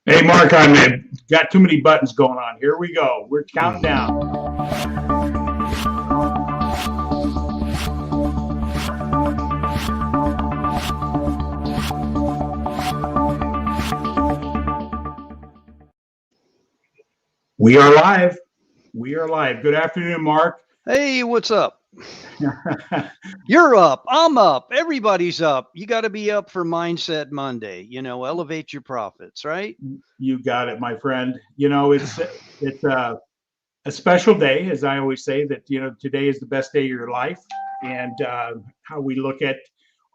Hey, Mark, I've got too many buttons going on. Here we go. We're counting down. We are live. We are live. Good afternoon, Mark. Hey, what's up? You're up. I'm up. Everybody's up. You got to be up for Mindset Monday. Elevate your profits, right? You got it, my friend. It's a special day, as I always say, that, today is the best day of your life. And how we look at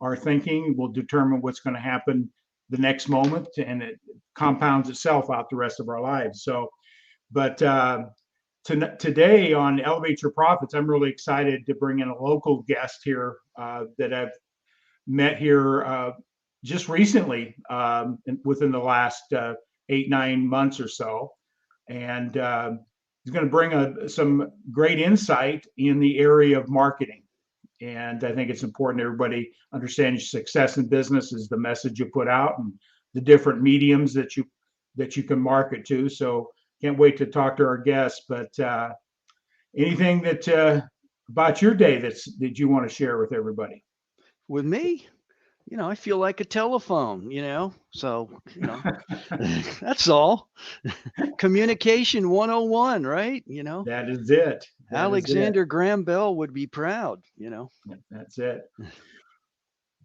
our thinking will determine what's going to happen the next moment. And it compounds itself out the rest of our lives. But today on Elevate Your Profits, I'm really excited to bring in a local guest here that I've met here just recently, within the last 8-9 months or so. And he's going to bring some great insight in the area of marketing. And I think it's important everybody understands success in business is the message you put out and the different mediums that you can market to. So can't wait to talk to our guests. But anything that about your day that you want to share with everybody? With me, I feel like a telephone, so, that's all. Communication 101, right? That is it. Alexander Graham Bell would be proud, That's it.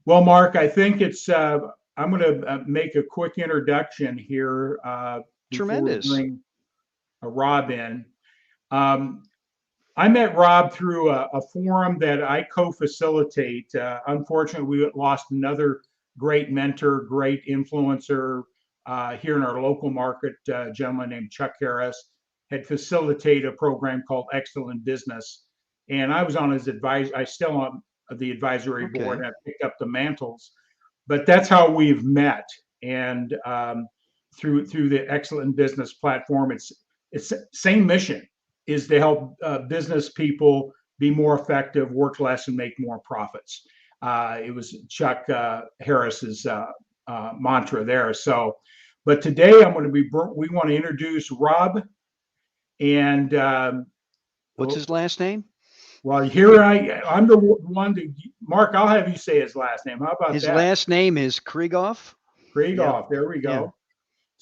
Well, Mark, I think I'm going to make a quick introduction here. Tremendous. Bring Rob in. I met Rob through a forum that I co-facilitate. Unfortunately, we lost another great mentor, great influencer here in our local market, a gentleman named Chuck Harris, had facilitated a program called Excellent Business. And I was on his I still on the advisory board, and I picked up the mantles. But that's how we've met. And through the Excellent Business platform, it's same mission, is to help business people be more effective, work less, and make more profits. It was Chuck Harris's mantra there. So, but today we want to introduce Rob. And what's his last name? Well, here I'm the one to Mark. I'll have you say his last name. How about his that? His last name is Krieghoff. Krieghoff. Yeah. There we go.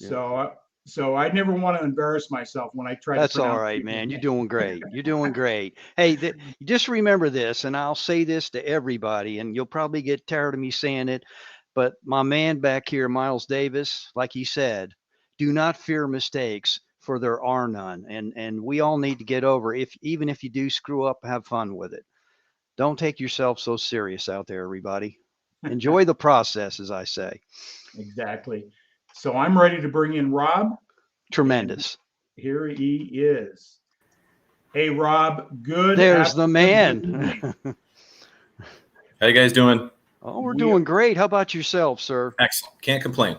Yeah. So I never want to embarrass myself when I try. That's all right, man. You're doing great. You're doing great. Hey, just remember this, and I'll say this to everybody, and you'll probably get tired of me saying it, but my man back here, Miles Davis, like he said, do not fear mistakes, for there are none. And we all need to get over, even if you do screw up, have fun with it. Don't take yourself so serious out there, everybody. Enjoy the process, as I say. Exactly. So I'm ready to bring in Rob. Tremendous. Here he is. Hey, Rob. Good. There's the man. How you guys doing? Oh, we're doing great. How about yourself, sir? Excellent. Can't complain.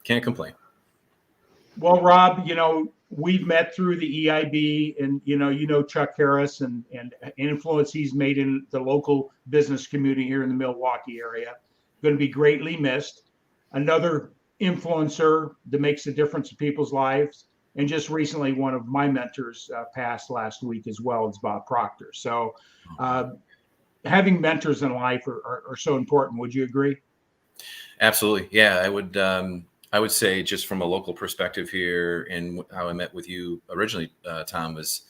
Can't complain. Well, Rob, we've met through the EIB, and Chuck Harris and influence he's made in the local business community here in the Milwaukee area. Going to be greatly missed. Another influencer that makes a difference in people's lives. And just recently, one of my mentors passed last week as well, as Bob Proctor. So having mentors in life are so important. Would you agree? Absolutely. Yeah, I would say, just from a local perspective here, and how I met with you originally, Tom, was,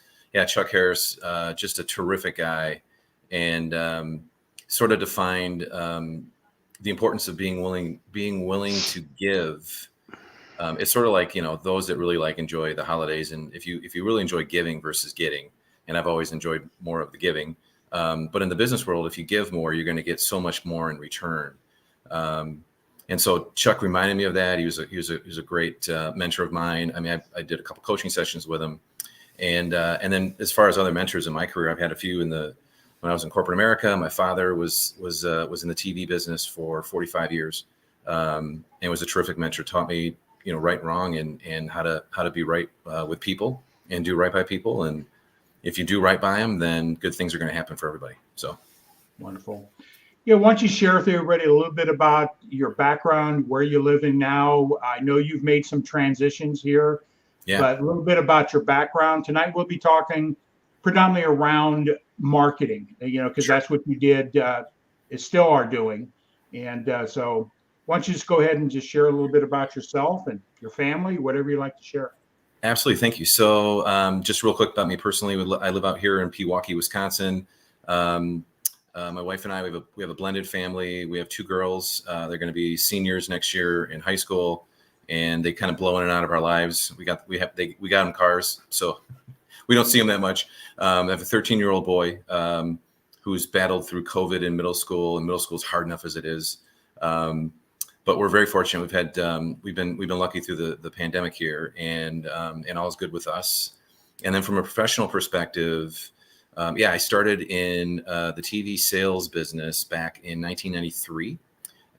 Chuck Harris, just a terrific guy, and sort of defined the importance of being willing to give. It's sort of like, those that really enjoy the holidays, and if you really enjoy giving versus getting, and I've always enjoyed more of the giving, but in the business world, if you give more, you're going to get so much more in return. And so Chuck reminded me of that. He was a great mentor of mine. I mean, I did a couple coaching sessions with him, and then as far as other mentors in my career, I've had a few when I was in corporate America. My father was in the TV business for 45 years, and was a terrific mentor. Taught me, right and wrong, and how to be right with people and do right by people. And if you do right by them, then good things are going to happen for everybody. So wonderful. Yeah, why don't you share with everybody a little bit about your background, where you're living now? I know you've made some transitions here, Yeah. but a little bit about your background. Tonight we'll be talking predominantly around marketing, because Sure. that's what you did, still are doing. And so why don't you just go ahead and just share a little bit about yourself and your family, whatever you like to share. Absolutely. Thank you. So just real quick about me personally, I live out here in Pewaukee, Wisconsin. My wife and I, we have a blended family. We have two girls. They're going to be seniors next year in high school, and they kind of blow in and out of our lives. We got them cars, so we don't see them that much. I have a 13-year-old boy who's battled through COVID in middle school, and middle school is hard enough as it is. But we're very fortunate. We've been lucky through the pandemic here, and all is good with us. And then from a professional perspective, I started in the TV sales business back in 1993,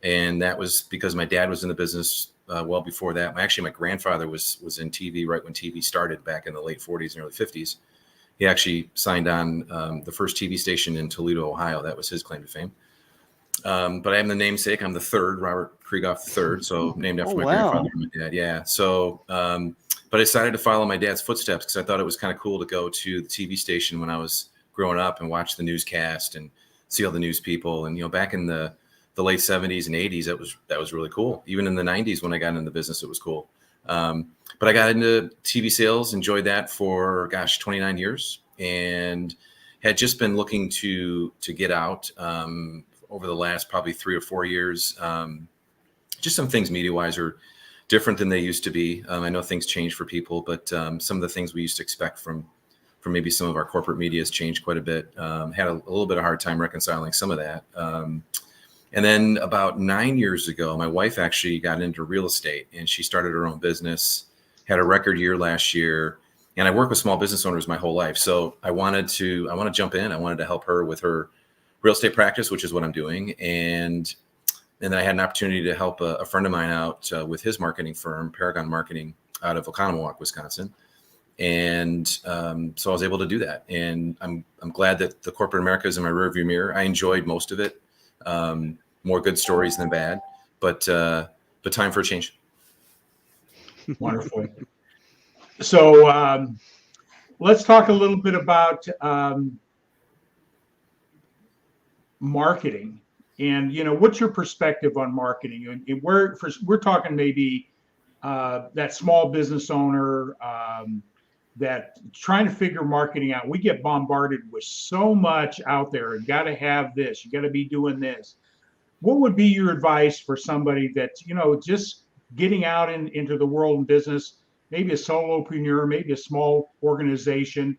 and that was because my dad was in the business well before that. My grandfather was in TV right when TV started back in the late 40s and early 50s. He actually signed on the first TV station in Toledo, Ohio. That was his claim to fame. But I am the namesake. I'm the third, Robert Krieghoff III, so named after my grandfather and my dad. Yeah. So, but I decided to follow my dad's footsteps because I thought it was kind of cool to go to the TV station when I was growing up and watch the newscast and see all the news people. And back in the late 70s and 80s, that was really cool. Even in the 90s, when I got into the business, it was cool. But I got into TV sales, enjoyed that for 29 years, and had just been looking to get out over the last probably 3 or 4 years. Just some things media-wise are different than they used to be. I know things change for people, but some of the things we used to expect from maybe some of our corporate media has changed quite a bit. Had a little bit of hard time reconciling some of that. And then about 9 years ago, my wife actually got into real estate, and she started her own business, had a record year last year. And I work with small business owners my whole life. So I want to jump in. I wanted to help her with her real estate practice, which is what I'm doing. And then I had an opportunity to help a friend of mine out with his marketing firm, Paragon Marketing, out of Oconomowoc, Wisconsin. And so I was able to do that. And I'm glad that the corporate America is in my rearview mirror. I enjoyed most of it. More good stories than bad, but time for a change. Wonderful. So let's talk a little bit about marketing, and what's your perspective on marketing? And we're talking maybe that small business owner that trying to figure marketing out. We get bombarded with so much out there. You got to have this. You got to be doing this. What would be your advice for somebody that's just getting out into the world of business? Maybe a solopreneur, maybe a small organization.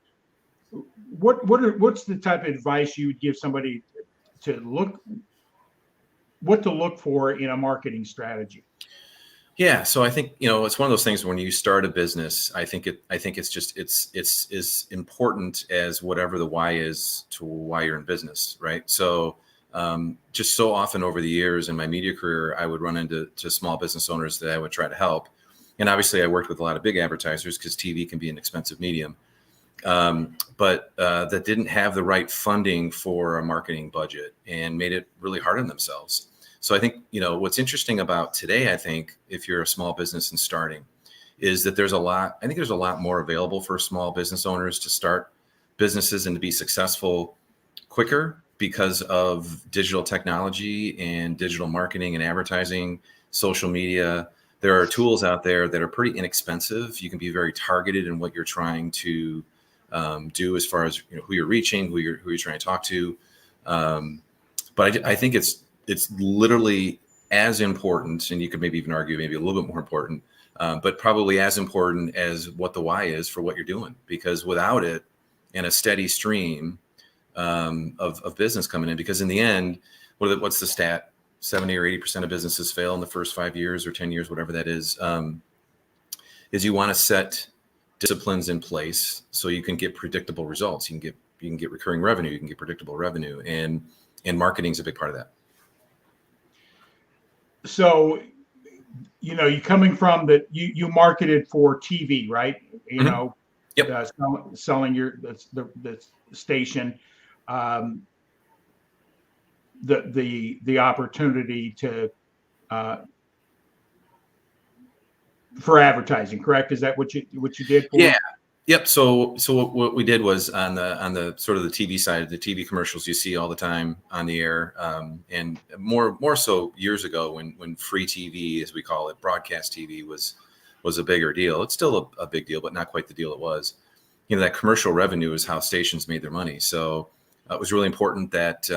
What's the type of advice you would give somebody to look for in a marketing strategy? Yeah, so I think it's one of those things when you start a business. I think it's as important as whatever the why is to why you're in business, right? So just so often over the years in my media career, I would run into small business owners that I would try to help, and obviously I worked with a lot of big advertisers because TV can be an expensive medium, but that didn't have the right funding for a marketing budget and made it really hard on themselves. So I think, what's interesting about today, I think, if you're a small business and starting, is that there's a lot more available for small business owners to start businesses and to be successful quicker because of digital technology and digital marketing and advertising, social media. There are tools out there that are pretty inexpensive. You can be very targeted in what you're trying to do as far as who you're reaching, who you're trying to talk to. But I think it's literally as important, and you could maybe even argue maybe a little bit more important, but probably as important as what the why is for what you're doing. Because without it and a steady stream of business coming in, because in the end, what's the stat? 70 or 80% of businesses fail in the first 5 years or 10 years, whatever that is you want to set disciplines in place so you can get predictable results. You can get recurring revenue, you can get predictable revenue, and marketing is a big part of that. So, you coming from that, you marketed for TV, right? Yep. Selling the station. the opportunity to for advertising, correct? Is that what you did for? Yeah. Yep. So what we did was on the sort of the TV side, the TV commercials you see all the time on the air, and more so years ago when free TV, as we call it, broadcast TV was a bigger deal. It's still a big deal, but not quite the deal it was. You know, that commercial revenue is how stations made their money. So it was really important that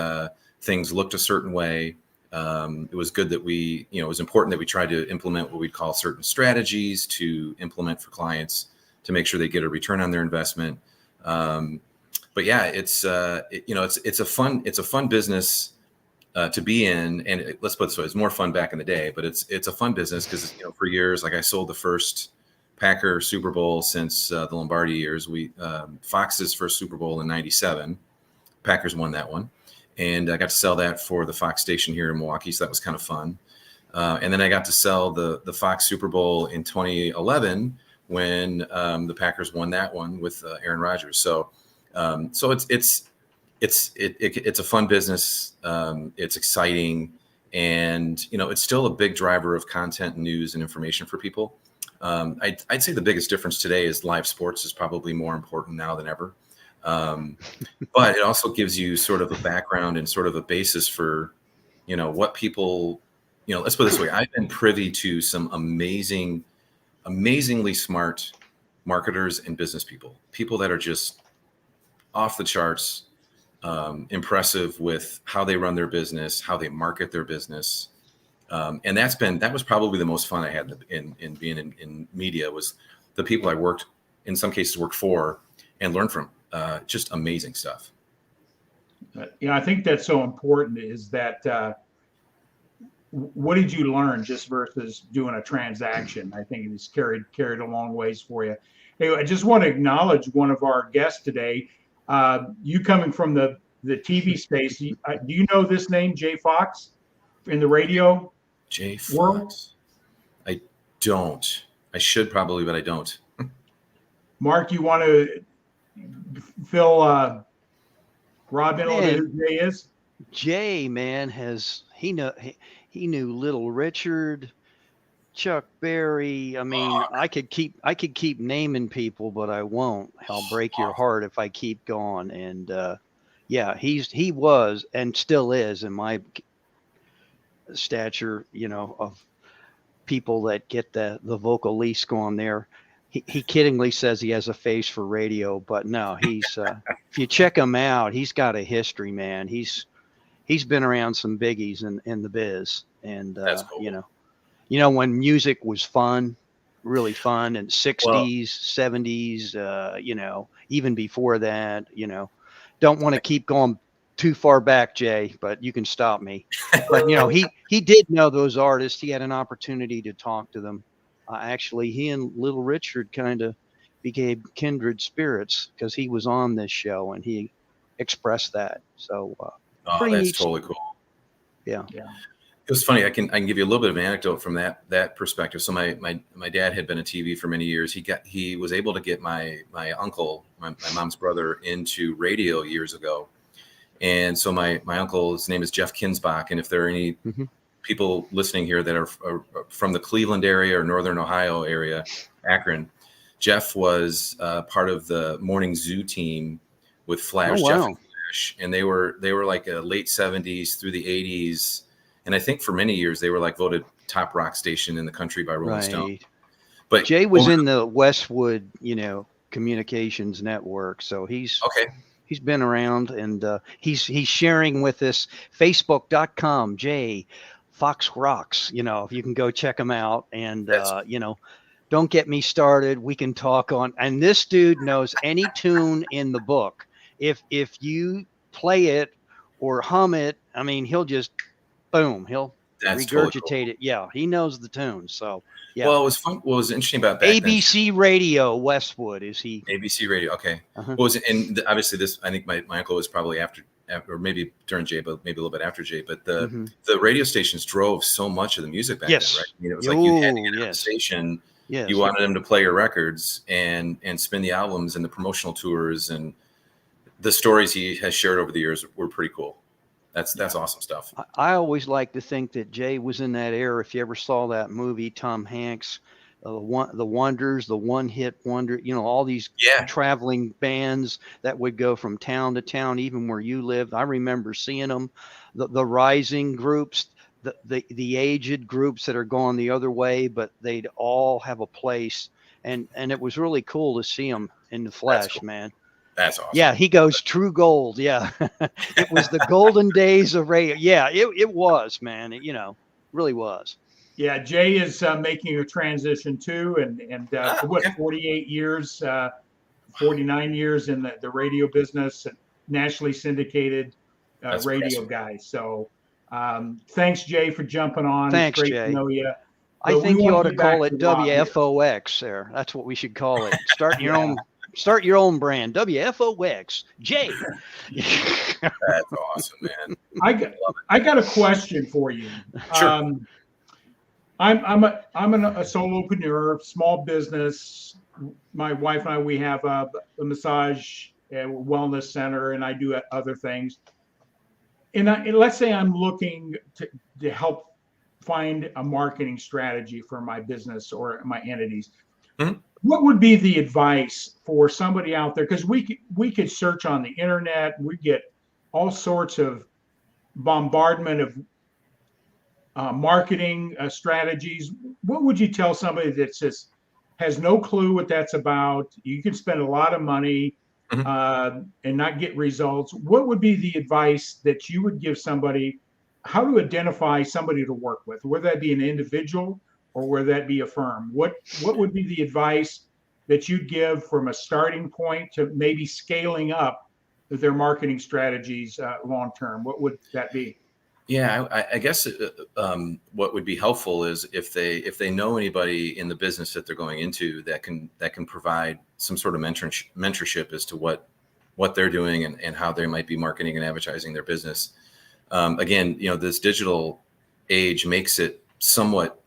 things looked a certain way. It was good that it was important that we tried to implement what we'd call certain strategies to implement for clients to make sure they get a return on their investment. But yeah, it's a fun business to be in, and let's put it this way, it's more fun back in the day, but it's a fun business because for years, like I sold the first Packer Super Bowl since the Lombardi years. Fox's first Super Bowl in '97, Packers won that one, and I got to sell that for the Fox station here in Milwaukee, so that was kind of fun. And then I got to sell the Fox Super Bowl in 2011 when the Packers won that one with Aaron Rodgers. So it's a fun business. It's exciting, and it's still a big driver of content, news, and information for people. I'd say the biggest difference today is live sports is probably more important now than ever. But it also gives you sort of a background and sort of a basis for, what people, let's put it this way. I've been privy to some amazingly smart marketers and business people that are just off the charts, impressive with how they run their business, how they market their business. And that was probably the most fun I had in being in media, was the people I worked, in some cases worked for and learned from. Just amazing stuff. I think that's so important, is that what did you learn just versus doing a transaction? I think it's carried a long ways for you. Hey, I just want to acknowledge one of our guests today. You coming from the TV space, do you know this name, Jay Fox, in the radio? Jay Fox? World? I don't. I should probably, but I don't. Mark, you want to fill Rob in on who Jay is? Jay, man, he knew Little Richard, Chuck Berry. I mean, I could keep naming people, but I won't. I'll break your heart if I keep going. And yeah, he was and still is, in my stature, of people that get the vocal lease going there. He kiddingly says he has a face for radio, but no, he's if you check him out, he's got a history, man. He's been around some biggies in the biz, and That's cool. When music was fun, really fun, in 60s, 70s, even before that, don't want to keep going too far back, Jay, but you can stop me. But he did know those artists. He had an opportunity to talk to them. Actually, he and Little Richard kind of became kindred spirits because he was on this show and he expressed that. So that's totally cool. Yeah. It was funny. I can give you a little bit of an anecdote from that perspective. So my dad had been in TV for many years. He was able to get my uncle, my mom's brother, into radio years ago. And so my uncle, his name is Jeff Kinsbach. And if there are any people listening here that are from the Cleveland area or Northern Ohio area, Akron, Jeff was part of the morning zoo team with Flash. Oh, wow. Jeff and Flash, and they were like a late 70s through the 80s, and I think for many years they were like voted top rock station in the country by Rolling Stone. But Jay was in the Westwood, communications network, so he's been around, and he's sharing with us Facebook.com, Jay Fox Rocks, if you can go check him out. And, don't get me started. We can talk on, and this dude knows any tune in the book. If you play it or hum it, I mean, he'll just, boom, he'll regurgitate totally cool. It. Yeah. He knows the tune. So yeah. Well, it was fun. What was interesting about that? ABC Radio Westwood, is he? ABC Radio. Okay. And obviously this, I think my uncle was probably after, or maybe during Jay, but maybe a little bit after Jay. But the radio stations drove so much of the music back then, right? I mean, it was like you had to get on the station. Yes. You wanted them to play your records and spin the albums and the promotional tours, and the stories he has shared over the years were pretty cool. That's awesome stuff. I always like to think that Jay was in that era. If you ever saw that movie, Tom Hanks, the Wonders, the One Hit Wonder, all these Yeah, traveling bands that would go from town to town, even where you lived. I remember seeing them, the rising groups, the aged groups that are going the other way, but they'd all have a place. And it was really cool to see them in the that's flesh, cool. man. That's awesome. Yeah, he goes true gold. Yeah. It was the golden days of radio. Yeah, it was, man. Really was. Yeah, Jay is making a transition too, and what, Okay. 48 years, 49 years in the radio business, nationally syndicated That's radio impressive. guy. So thanks, Jay, for jumping on. It's Thanks, great to Jay. know you. I But we think you ought want to to get back call to it Rob here. WFOX there. That's what we should call it. Yeah. Start your own brand. WFOX. Jay. That's awesome, man. I got a question for you. Sure. I'm a solopreneur, small business. My wife and I, we have a massage wellness center, and I do other things. And let's say I'm looking to help find a marketing strategy for my business or my entities. Mhm. What would be the advice for somebody out there? Because we could search on the internet, we get all sorts of bombardment of marketing strategies. What would you tell somebody that just has no clue what that's about? You can spend a lot of money and not get results. What would be the advice that you would give somebody? How to identify somebody to work with, whether that be an individual or whether that be a firm? What would be the advice that you'd give from a starting point to maybe scaling up their marketing strategies long term? What would that be? Yeah, I guess what would be helpful is if they know anybody in the business that they're going into that can provide some sort of mentorship as to what they're doing and how they might be marketing and advertising their business. Again, this digital age makes it somewhat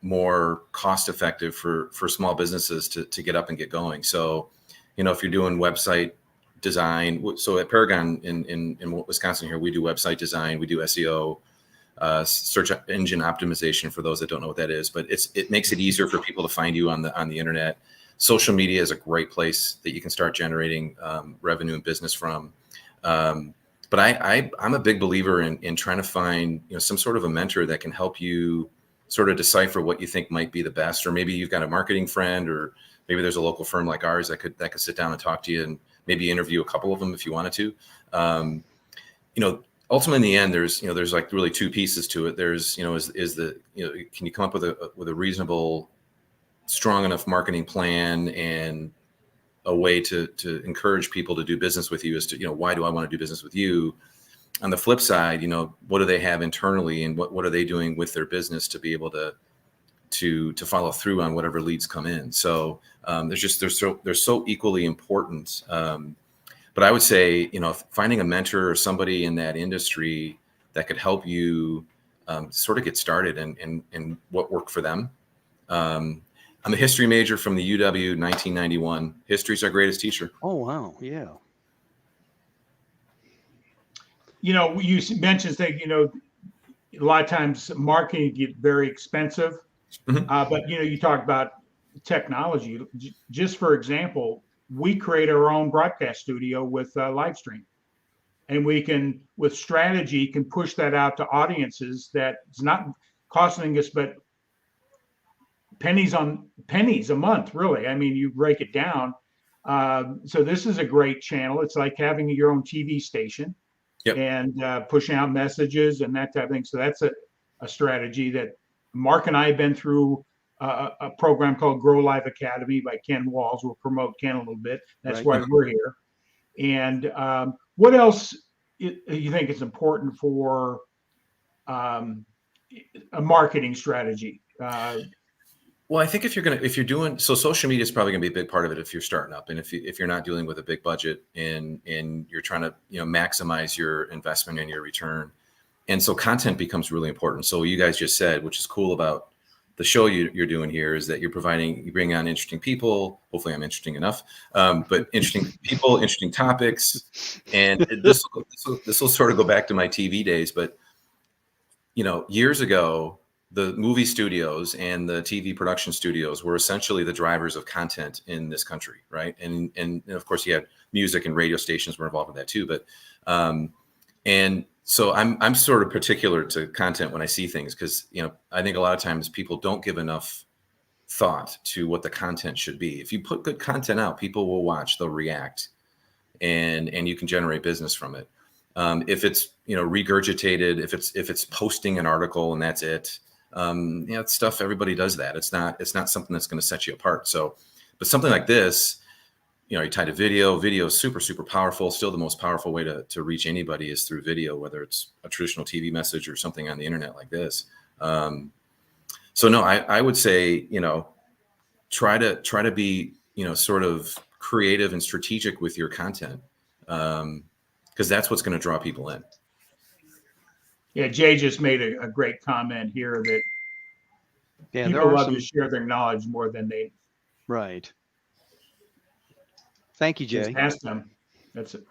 more cost effective for small businesses to get up and get going. So, if you're doing website design, so at Paragon in Wisconsin here, we do website design, we do SEO, search engine optimization for those that don't know what that is, but it makes it easier for people to find you on the internet. Social media is a great place that you can start generating revenue and business from. But I'm a big believer in trying to find some sort of a mentor that can help you sort of decipher what you think might be the best, or maybe you've got a marketing friend, or maybe there's a local firm like ours that could sit down and talk to you and maybe interview a couple of them if you wanted to. Ultimately in the end, there's like really two pieces to it. There's can you come up with a reasonable, strong enough marketing plan and a way to encourage people to do business with you as to, why do I want to do business with you? On the flip side, what do they have internally and what are they doing with their business to be able to follow through on whatever leads come in. So they're so equally important. But I would say, finding a mentor or somebody in that industry that could help you sort of get started and what worked for them. I'm a history major from the UW, 1991. History's our greatest teacher. Oh, wow. Yeah. You mentioned that, a lot of times marketing get very expensive. But, you talk about technology. Just for example, we create our own broadcast studio with live stream. And we can, with strategy, can push that out to audiences that it's not costing us but pennies a month, really. I mean, you break it down. So this is a great channel. It's like having your own TV station. Yep. And pushing out messages and that type of thing. So that's a strategy that Mark and I have been through a program called Grow Live Academy by Ken Walls. We'll promote Ken a little bit. That's why we're here. And what else you think is important for a marketing strategy? Well, I think if you're doing, so social media is probably going to be a big part of it if you're starting up, and if you're not dealing with a big budget and you're trying to maximize your investment and your return, and so content becomes really important. So you guys just said, which is cool about the show you're doing here is that you bring on interesting people. Hopefully I'm interesting enough, but interesting people, interesting topics. And this will sort of go back to my TV days, but years ago, the movie studios and the TV production studios were essentially the drivers of content in this country, right? And of course, you had music and radio stations were involved with that too. But and so I'm sort of particular to content when I see things, because I think a lot of times people don't give enough thought to what the content should be. If you put good content out, people will watch, they'll react, and you can generate business from it. If it's regurgitated, if it's posting an article and that's it, it's stuff, everybody does that. It's not something that's going to set you apart. So, but something like this, you tie to video. Video is super, super powerful. Still, the most powerful way to reach anybody is through video, whether it's a traditional TV message or something on the internet like this. So no, I would say try to be sort of creative and strategic with your content, because that's what's going to draw people in. Yeah, Jay just made a great comment here that people love to share their knowledge more than they. Right. Thank you, Jay. Just ask them. That's it.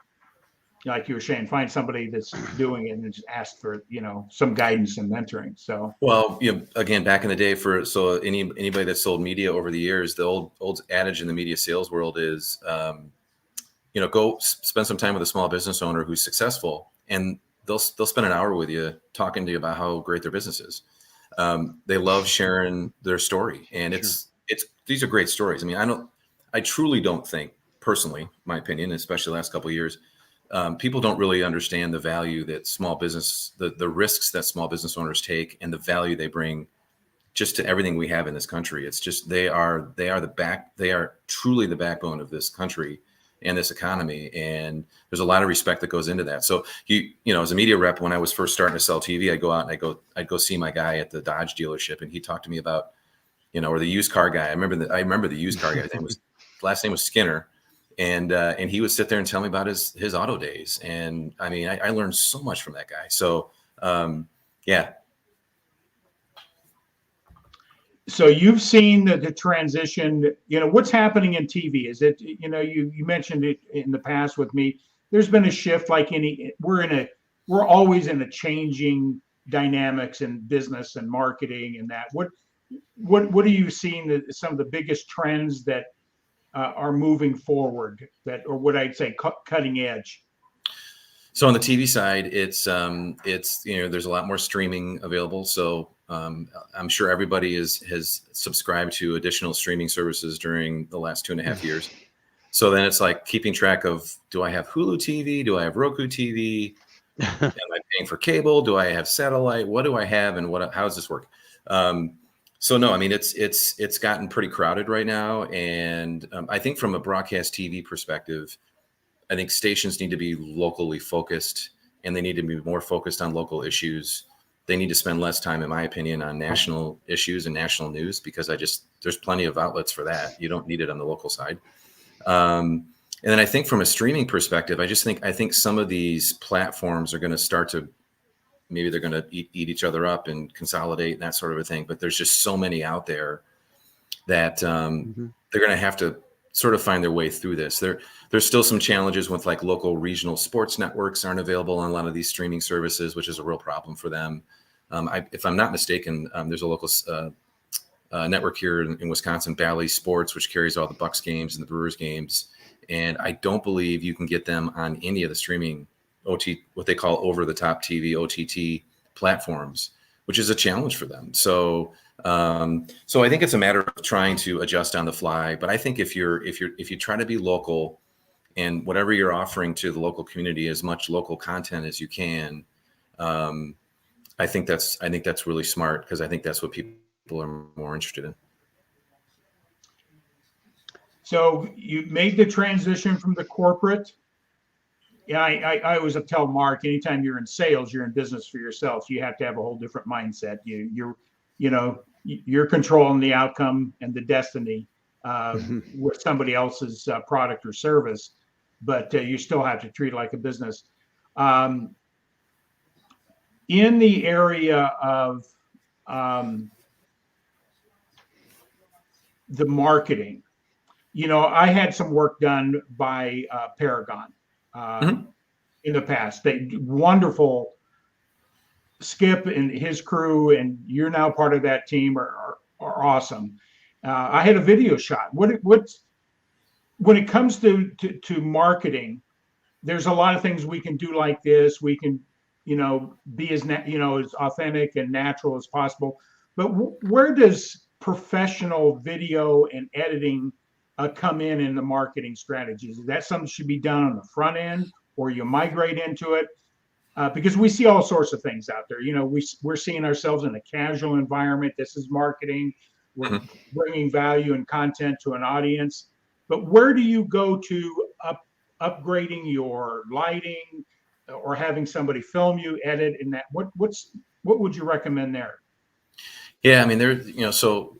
Like you were saying, find somebody that's doing it and just ask for some guidance and mentoring. So well, again, back in the day, anybody that sold media over the years, the old adage in the media sales world is, go spend some time with a small business owner who's successful, and they'll spend an hour with you talking to you about how great their business is. They love sharing their story, and these are great stories. I mean, I truly don't think, personally, my opinion, especially the last couple of years, people don't really understand the value that small business, the risks that small business owners take, and the value they bring just to everything we have in this country. It's just they are truly the backbone of this country and this economy, and there's a lot of respect that goes into that. So as a media rep, when I was first starting to sell TV, I'd go out and I'd go see my guy at the Dodge dealership, and he talked to me about, or the used car guy. I remember the used car guy. Last name was Skinner. And he would sit there and tell me about his auto days. And I mean, I learned so much from that guy. So, yeah. So you've seen the transition, what's happening in TV? Is it, you mentioned it in the past with me, there's been a shift, like we're always in a changing dynamics in business and marketing and that. What are you seeing some of the biggest trends that are moving forward, or what I'd say cutting edge? So on the TV side, it's there's a lot more streaming available. So I'm sure everybody has subscribed to additional streaming services during the last 2.5 years. So then it's like keeping track of, do I have Hulu TV? Do I have Roku TV? Am I paying for cable? Do I have satellite? What do I have, and how does this work? So no, I mean, it's gotten pretty crowded right now. And I think from a broadcast TV perspective, I think stations need to be locally focused, and they need to be more focused on local issues. They need to spend less time, in my opinion, on national issues and national news, because there's plenty of outlets for that. You don't need it on the local side. And then I think from a streaming perspective, I think some of these platforms are going to start to, maybe they're going to eat each other up and consolidate and that sort of a thing. But there's just so many out there that they're going to have to sort of find their way through this. There's still some challenges with like local regional sports networks aren't available on a lot of these streaming services, which is a real problem for them. If I'm not mistaken, there's a local network here in Wisconsin, Bally Sports, which carries all the Bucks games and the Brewers games. And I don't believe you can get them on any of the streaming what they call over-the-top TV, OTT platforms, which is a challenge for them. So I think it's a matter of trying to adjust on the fly. But I think if you try to be local, and whatever you're offering to the local community, as much local content as you can, I think that's really smart, because I think that's what people are more interested in. So you made the transition from the corporate. Yeah, I always tell Mark, anytime you're in sales, you're in business for yourself. You have to have a whole different mindset. You're controlling the outcome and the destiny with somebody else's product or service, but you still have to treat it like a business. In the area of the marketing. You know, I had some work done by Paragon in the past. They wonderful. Skip and his crew, and you're now part of that team, are awesome. I had a video shot. What's when it comes to marketing, there's a lot of things we can do like this. We can, you know, be as as authentic and natural as possible. But where does professional video and editing come in the marketing strategies? Is that something that should be done on the front end, or you migrate into it? Because we see all sorts of things out there. You know, we're seeing ourselves in a casual environment. This is marketing. We're bringing value and content to an audience. But where do you go to upgrading your lighting, or having somebody film you, edit, and that? What would you recommend there? Yeah, I mean, so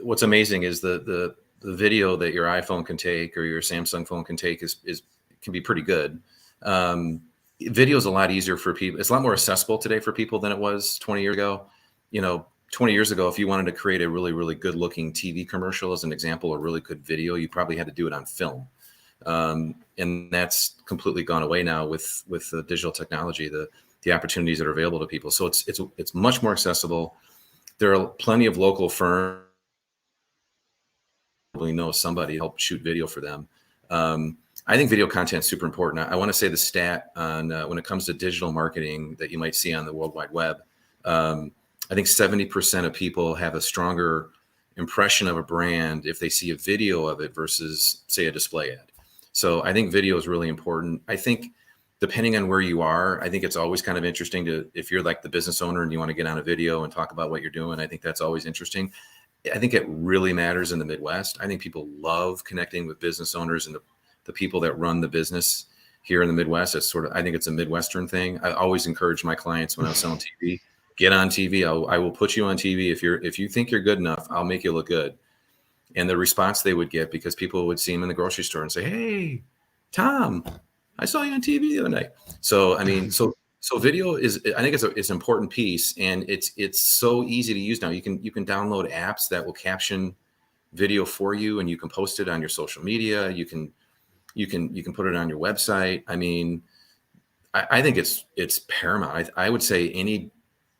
what's amazing is the video that your iPhone can take or your Samsung phone can take can be pretty good. Video is a lot easier for people. It's a lot more accessible today for people than it was 20 years ago. 20 years ago, if you wanted to create a really, really good looking TV commercial, as an example, a really good video, you probably had to do it on film. And that's completely gone away now with the digital technology, the opportunities that are available to people. So it's much more accessible. There are plenty of local firms who probably know somebody to help shoot video for them. I think video content is super important. I want to say the stat on when it comes to digital marketing that you might see on the World Wide Web. I think 70% of people have a stronger impression of a brand if they see a video of it versus, say, a display ad. So I think video is really important. I think depending on where you are, I think it's always kind of interesting if you're like the business owner and you want to get on a video and talk about what you're doing, I think that's always interesting. I think it really matters in the Midwest. I think people love connecting with business owners and the people that run the business here in the Midwest. I think it's a Midwestern thing. I always encourage my clients when I was selling TV, get on TV. I will put you on TV. If you think you're good enough, I'll make you look good. And the response they would get, because people would see him in the grocery store and say, "Hey, Tom, I saw you on TV the other night." So, I mean, so video is, I think it's an important piece, and it's so easy to use now. You can download apps that will caption video for you, and you can post it on your social media. You can put it on your website. I mean, I think it's paramount. I would say any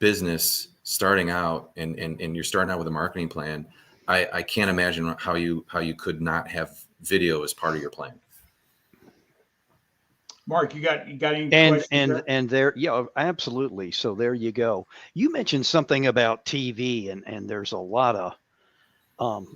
business starting out and you're starting out with a marketing plan, I can't imagine how you could not have video as part of your plan. Mark, you got any questions? And there, yeah, absolutely. So there you go. You mentioned something about TV, and there's a lot of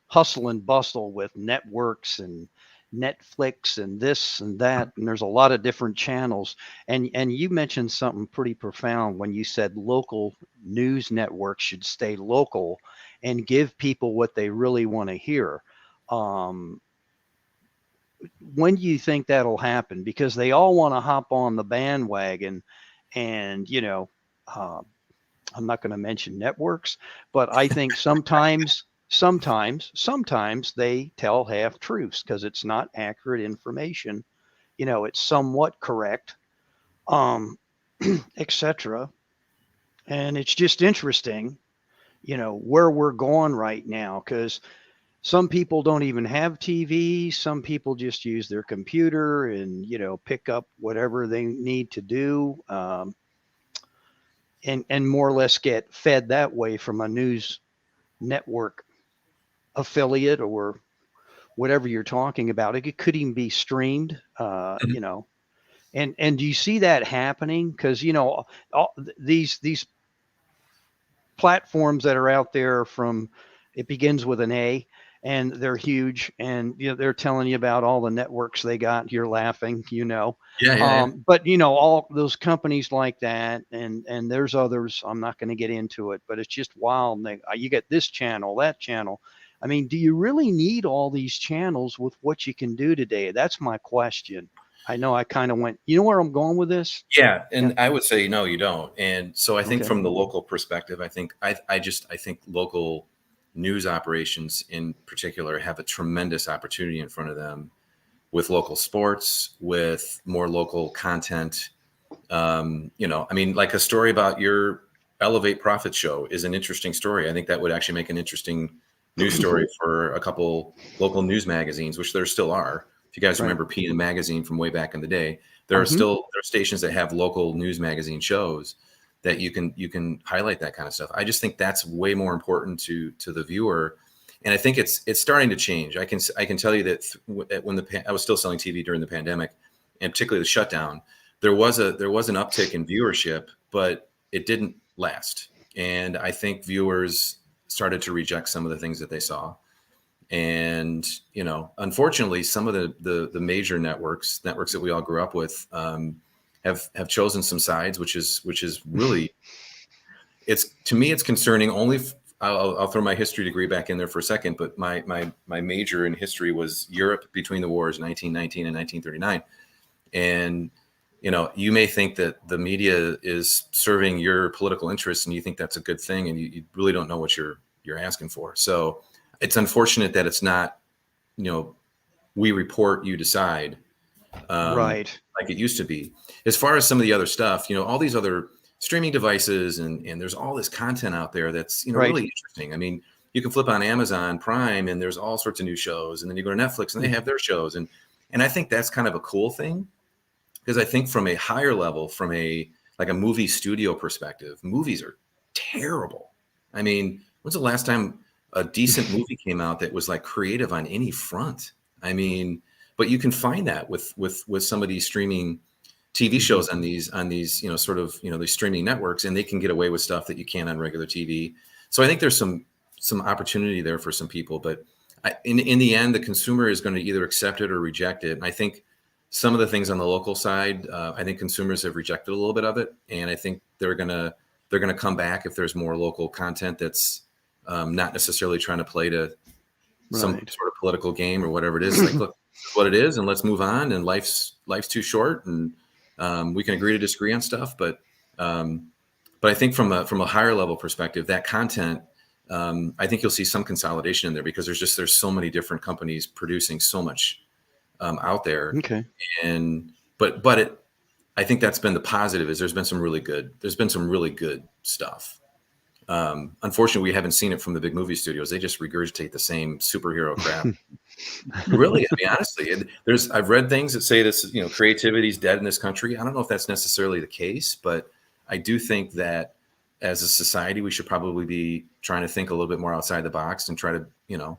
hustle and bustle with networks and Netflix and this and that, and there's a lot of different channels. And you mentioned something pretty profound when you said local news networks should stay local and give people what they really want to hear. When do you think that'll happen? Because they all want to hop on the bandwagon, and I'm not going to mention networks, but I think sometimes they tell half truths because it's not accurate information. It's somewhat correct, etc. And it's just interesting, where we're going right now, because some people don't even have TV. Some people just use their computer and, pick up whatever they need to do, and more or less get fed that way from a news network affiliate or whatever you're talking about. It could even be streamed, and do you see that happening? Because all these platforms that are out there, it begins with an A, and they're huge, and they're telling you about all the networks they got. You're laughing, Yeah. But all those companies like that, and there's others. I'm not going to get into it, but it's just wild. You get this channel, that channel. I mean, do you really need all these channels with what you can do today? That's my question. I know I kind of went, where I'm going with this? Yeah. And I would say, no, you don't. And so I think from the local perspective, I think local news operations in particular have a tremendous opportunity in front of them with local sports, with more local content. Like a story about your Elevate Profit show is an interesting story. I think that would actually make an interesting news story for a couple local news magazines, which there still are. If you guys remember P&M Magazine from way back in the day, there are stations that have local news magazine shows that you can highlight that kind of stuff. I just think that's way more important to the viewer. And I think it's starting to change. I can tell you that when I was still selling TV during the pandemic, and particularly the shutdown, there was an uptick in viewership, but it didn't last. And I think viewers started to reject some of the things that they saw. And, you know, unfortunately, some of the major networks that we all grew up with have chosen some sides, which is really, to me, it's concerning. Only I'll throw my history degree back in there for a second, but my major in history was Europe between the wars, 1919 and 1939. And, you know, you may think that the media is serving your political interests and you think that's a good thing, and you really don't know what you're asking for. So it's unfortunate that it's not, you know, we report, you decide, like it used to be. As far as some of the other stuff, you know, all these other streaming devices and there's all this content out there that's, you know, really interesting. I mean, you can flip on Amazon Prime and there's all sorts of new shows, and then you go to Netflix and they have their shows. And I think that's kind of a cool thing, because I think from a higher level, from a movie studio perspective, movies are terrible. I mean, when's the last time a decent movie came out that was like creative on any front? I mean, but you can find that with some of these streaming TV shows on these, you know, sort of, you know, these streaming networks, and they can get away with stuff that you can't on regular TV. So I think there's some opportunity there for some people, but in the end, the consumer is going to either accept it or reject it. And I think some of the things on the local side, I think consumers have rejected a little bit of it, and I think they're gonna come back if there's more local content that's not necessarily trying to play to some sort of political game or whatever it is. Like, look, this is what it is, and let's move on. And life's too short, and we can agree to disagree on stuff. But I think from a higher level perspective, that content, I think you'll see some consolidation in there, because there's so many different companies producing so much out there. Okay. But I think that's been the positive, is there's been some really good stuff. Unfortunately, we haven't seen it from the big movie studios. They just regurgitate the same superhero crap. Really, I mean, honestly, I've read things that say this, you know, creativity is dead in this country. I don't know if that's necessarily the case, but I do think that as a society, we should probably be trying to think a little bit more outside the box and try to, you know,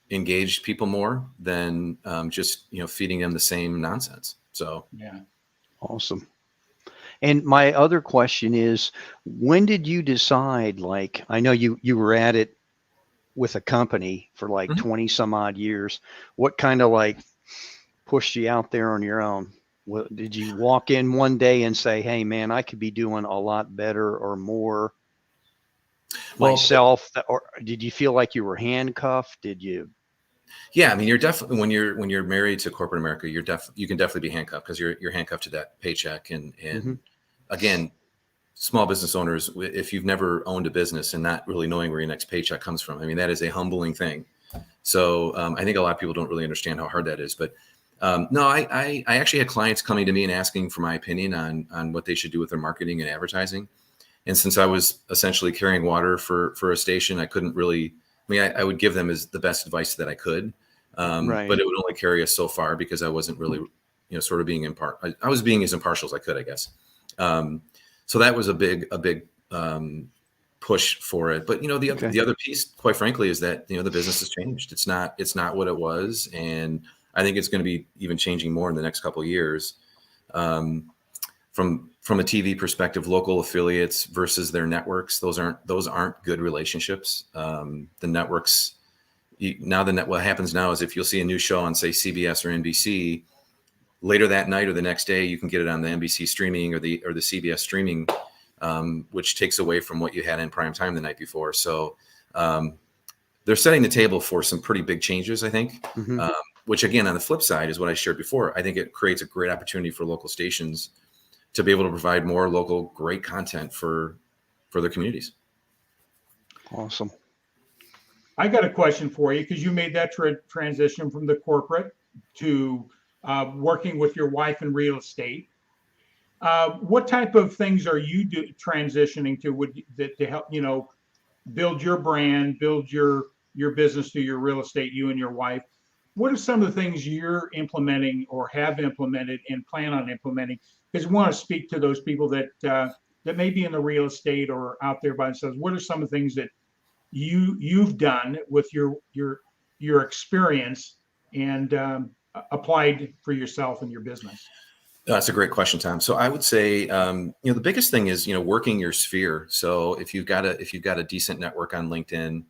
engage people more than just, you know, feeding them the same nonsense. So, yeah. Awesome. And my other question is, when did you decide, like, I know you were at it with a company for like 20 some odd years. What kind of like pushed you out there on your own? Did you walk in one day and say, hey man, I could be doing a lot better or more myself? Or did you feel like you were handcuffed? Did you? Yeah, I mean, you're definitely, when you're married to corporate America, you can definitely be handcuffed, because you're handcuffed to that paycheck. And again, small business owners, if you've never owned a business and not really knowing where your next paycheck comes from, I mean, that is a humbling thing. So I think a lot of people don't really understand how hard that is. But no, I actually had clients coming to me and asking for my opinion on what they should do with their marketing and advertising. And since I was essentially carrying water for a station, I couldn't really, I mean, I would give them as the best advice that I could, but it would only carry us so far, because I wasn't really, you know, sort of being I was being as impartial as I could, I guess. So that was a big push for it. But, you know, the other piece, quite frankly, is that, you know, the business has changed. It's not what it was. And I think it's going to be even changing more in the next couple of years. From a TV perspective, local affiliates versus their networks, those aren't good relationships. The networks, what happens now is, if you'll see a new show on, say, CBS or NBC, later that night or the next day, you can get it on the NBC streaming or the CBS streaming, which takes away from what you had in prime time the night before. So they're setting the table for some pretty big changes, I think, which, again, on the flip side, is what I shared before. I think it creates a great opportunity for local stations to be able to provide more local great content for their communities. Awesome. I got a question for you, because you made that transition from the corporate to working with your wife in real estate. What type of things are you transitioning to to help, you know, build your brand, build your your business through your real estate, you and your wife. What are some of the things you're implementing or have implemented and plan on implementing? Because we want to speak to those people that that may be in the real estate or out there by themselves. What are some of the things that you've done with your experience and applied for yourself and your business? That's a great question, Tom. So I would say, the biggest thing is, working your sphere. So if you've got a decent network on LinkedIn,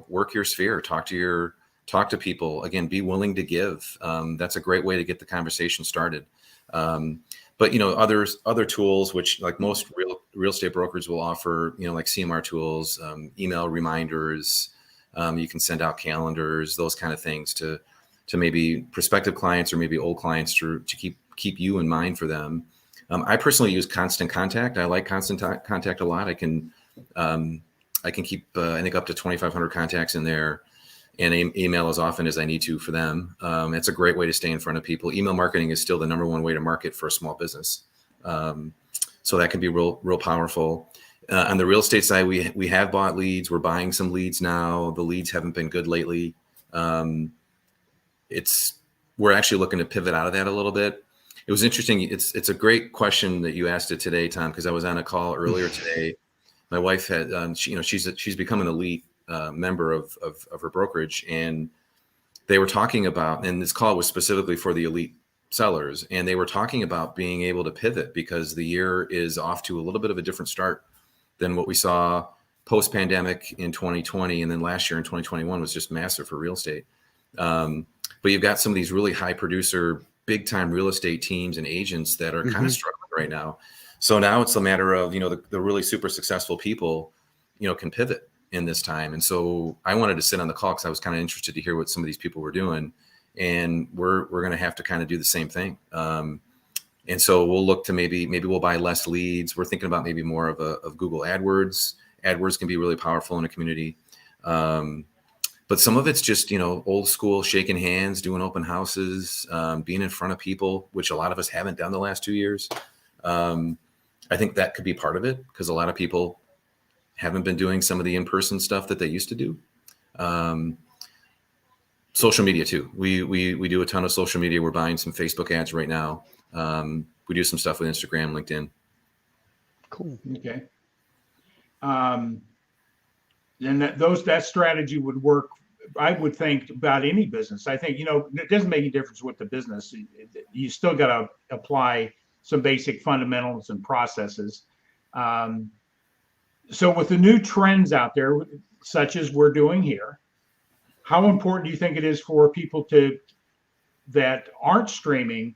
work your sphere, talk to people. Again, be willing to give. That's a great way to get the conversation started. But other tools, which like most real estate brokers will offer, like CMR tools, email reminders. You can send out calendars, those kind of things to maybe prospective clients or maybe old clients to keep you in mind for them. I personally use Constant Contact. I like Constant Contact a lot. I can keep I think up to 2,500 contacts in there, and email as often as I need to for them. It's a great way to stay in front of people. Email marketing is still the number one way to market for a small business. So that can be real powerful. On the real estate side, we have bought leads. We're buying some leads now. The leads haven't been good lately. We're actually looking to pivot out of that a little bit. It was interesting. It's a great question that you asked it today, Tom, because I was on a call earlier today. My wife had, she's become an elite member of her brokerage, and they were talking about, and this call was specifically for the elite sellers, and they were talking about being able to pivot because the year is off to a little bit of a different start than what we saw post-pandemic in 2020, and then last year in 2021 was just massive for real estate. But you've got some of these really high producer, big time real estate teams and agents that are kind of struggling right now. So now it's a matter of, the really super successful people, can pivot in this time. And so I wanted to sit on the call because I was kind of interested to hear what some of these people were doing. And we're going to have to kind of do the same thing. And so we'll look to maybe we'll buy less leads. We're thinking about maybe more of Google AdWords. AdWords can be really powerful in a community. But some of it's just, old school, shaking hands, doing open houses, being in front of people, which a lot of us haven't done the last 2 years. I think that could be part of it because a lot of people haven't been doing some of the in-person stuff that they used to do. Social media too. We do a ton of social media. We're buying some Facebook ads right now. We do some stuff with Instagram, LinkedIn. Cool. Okay. And that strategy would work, I would think, about any business. I think, it doesn't make any difference what the business, you still got to apply some basic fundamentals and processes. So with the new trends out there, such as we're doing here, how important do you think it is for people that aren't streaming?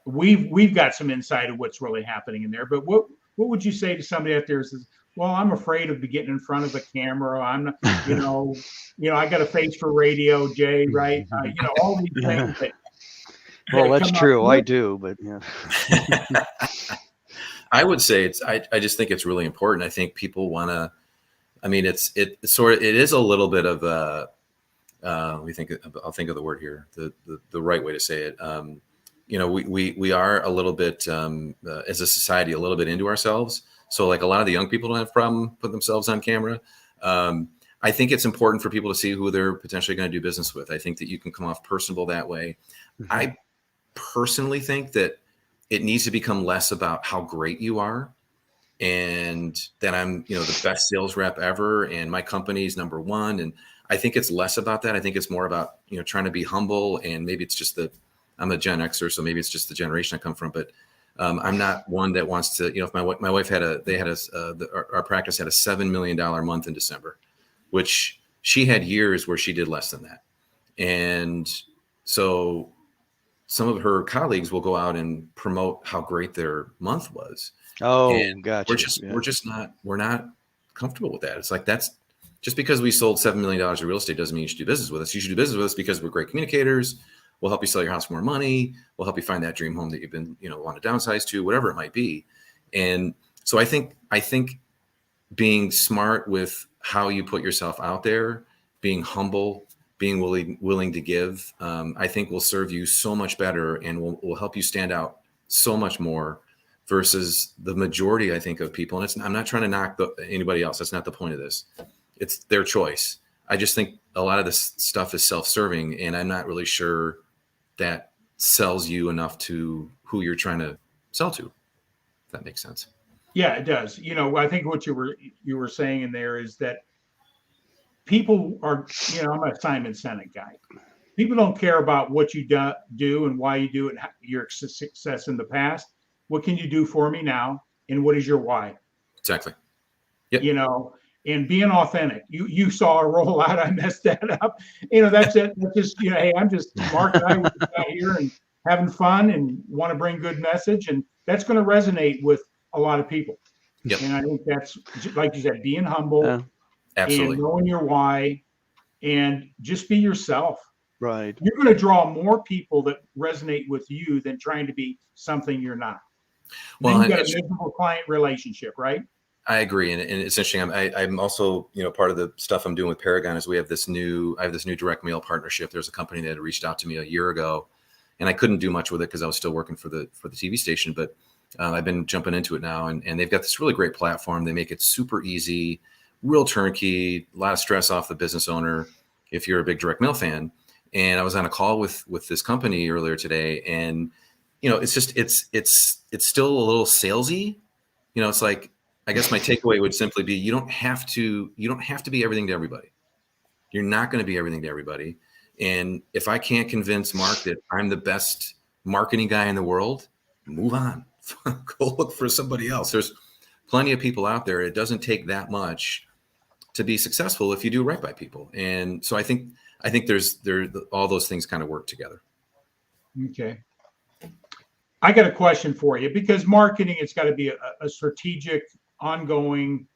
We've got some insight of what's really happening in there, but what would you say to somebody out there who says, well, I'm afraid of getting in front of a camera. I'm not, I got a face for radio, Jay, right? All these things that well, that's true. I do, but yeah. I would say I just think it's really important. I think people want to, it is a little bit of a, I'll think of the word here, the right way to say it. We are a little bit, as a society, a little bit into ourselves. So like a lot of the young people don't have a problem putting themselves on camera. I think it's important for people to see who they're potentially going to do business with. I think that you can come off personable that way. Mm-hmm. I personally think that it needs to become less about how great you are and that I'm, the best sales rep ever and my company's number one. And I think it's less about that. I think it's more about, trying to be humble, and maybe it's just I'm a Gen Xer, so maybe it's just the generation I come from, but I'm not one that wants to, if my wife our practice had a $7 million month in December, which she had years where she did less than that. And so some of her colleagues will go out and promote how great their month was. Oh, and gotcha. We're not comfortable with that. It's like, that's just because we sold $7 million of real estate doesn't mean you should do business with us. You should do business with us because we're great communicators. We'll help you sell your house for more money. We'll help you find that dream home that you've been, want to downsize to, whatever it might be. And so I think being smart with how you put yourself out there, being humble, being willing to give, I think will serve you so much better and will help you stand out so much more versus the majority, I think, of people. And I'm not trying to knock anybody else. That's not the point of this. It's their choice. I just think a lot of this stuff is self-serving, and I'm not really sure that sells you enough to who you're trying to sell to. If that makes sense. Yeah, it does. I think what you were saying in there is that people are, I'm a Simon Sinek guy. People don't care about what you do and why you do it, your success in the past. What can you do for me now? And what is your why? Exactly. Yep. And being authentic. You saw a rollout. I messed that up. That's it. That's just, hey, I'm just Mark and I were out here and having fun and want to bring good message. And that's going to resonate with a lot of people. Yep. And I think that's, like you said, being humble absolutely, and knowing your why, and just be yourself. Right. You're going to draw more people that resonate with you than trying to be something you're not. Well, then you got a miserable client relationship, right? I agree, and it's interesting. I'm also, part of the stuff I'm doing with Paragon is I have this new direct mail partnership. There's a company that had reached out to me a year ago, and I couldn't do much with it because I was still working for the TV station. But I've been jumping into it now, and they've got this really great platform. They make it super easy, real turnkey, a lot of stress off the business owner if you're a big direct mail fan. And I was on a call with this company earlier today, and it's just it's still a little salesy. It's like, I guess my takeaway would simply be you don't have to be everything to everybody. You're not going to be everything to everybody. And if I can't convince Mark that I'm the best marketing guy in the world, move on. Go look for somebody else. There's plenty of people out there. It doesn't take that much to be successful if you do right by people. And so I think there's all those things kind of work together. Okay. I got a question for you, because marketing, it's got to be a strategic, ongoing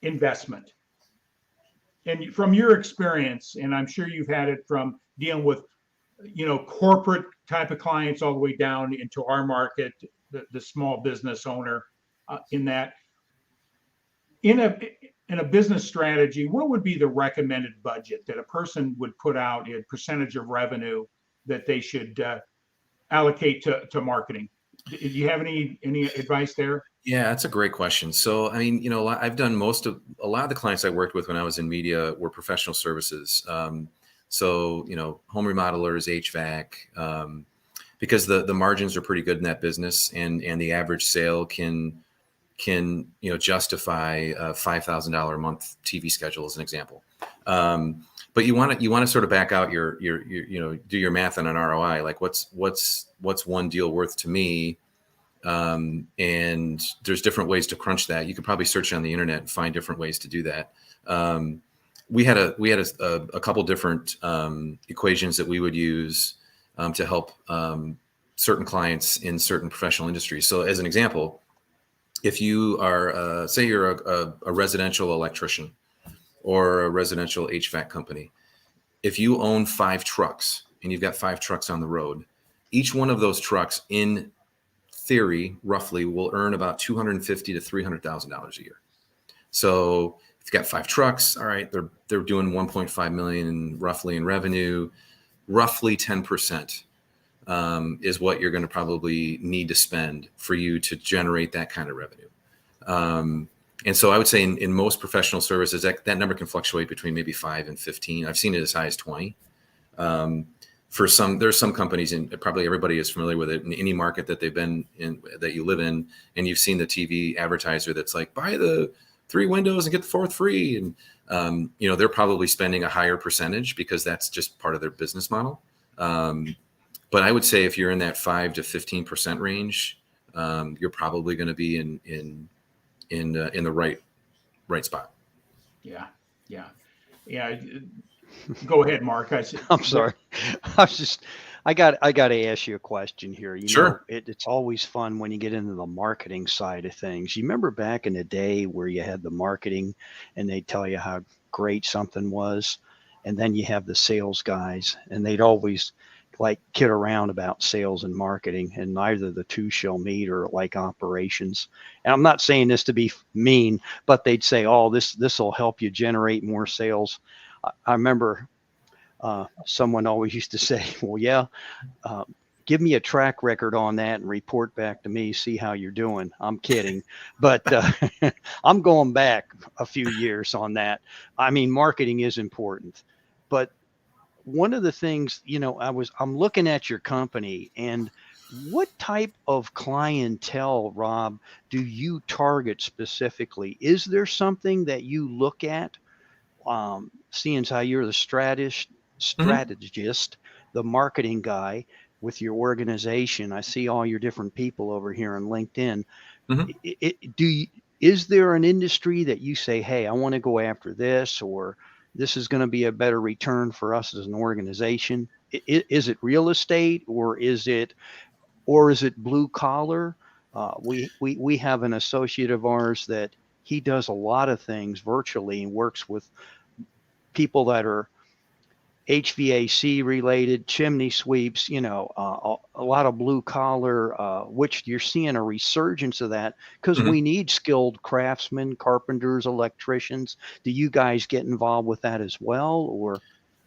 investment. And from your experience, and I'm sure you've had it from dealing with, corporate type of clients all the way down into our market, the small business owner, in a business strategy, what would be the recommended budget that a person would put out in percentage of revenue that they should allocate to marketing? Do you have any advice there? Yeah, that's a great question. So, I mean, I've done a lot of the clients I worked with when I was in media were professional services. So, home remodelers, HVAC, because the margins are pretty good in that business, and the average sale can justify a $5,000 a month TV schedule as an example. But you want to sort of back out your do your math on an ROI, like what's one deal worth to me. And there's different ways to crunch that. You could probably search on the internet and find different ways to do that. We had a couple different equations that we would use to help certain clients in certain professional industries. So as an example, if you are, say you're a residential electrician or a residential HVAC company, if you own 5 trucks and you've got 5 trucks on the road, each one of those trucks in theory, roughly, will earn about $250,000 to $300,000 a year. So if you've got 5 trucks, all right, they're doing 1.5 million roughly in revenue. Roughly 10% is what you're going to probably need to spend for you to generate that kind of revenue. And so I would say in most professional services, that number can fluctuate between maybe 5 and 15. I've seen it as high as 20. There's some companies, and probably everybody is familiar with it in any market that they've been in, that you live in, and you've seen the TV advertiser that's like, buy the 3 windows and get the 4th free. And, they're probably spending a higher percentage because that's just part of their business model. But I would say if you're in that 5 to 15% range, you're probably going to be in the right spot. Yeah. Go ahead, Mark. I'm sorry. I got to ask you a question here. Sure. It's always fun when you get into the marketing side of things. You remember back in the day where you had the marketing and they'd tell you how great something was, and then you have the sales guys, and they'd always like kid around about sales and marketing, and neither the two shall meet, or like operations. And I'm not saying this to be mean, but they'd say, oh, this will help you generate more sales. I remember someone always used to say, well, yeah, give me a track record on that and report back to me, see how you're doing. I'm kidding, but I'm going back a few years on that. I mean, marketing is important, but one of the things, I'm looking at your company, and what type of clientele, Rob, do you target specifically? Is there something that you look at, seeing as how you're the Mhm. strategist, the marketing guy with your organization? I see all your different people over here on LinkedIn. Mhm. Is there an industry that you say, hey, I want to go after this, or this is going to be a better return for us as an organization? Is it real estate, or is it blue collar? We have an associate of ours that he does a lot of things virtually and works with people that are HVAC related, chimney sweeps, a lot of blue collar, which you're seeing a resurgence of that because Mhm. we need skilled craftsmen, carpenters, electricians. Do you guys get involved with that as well, or?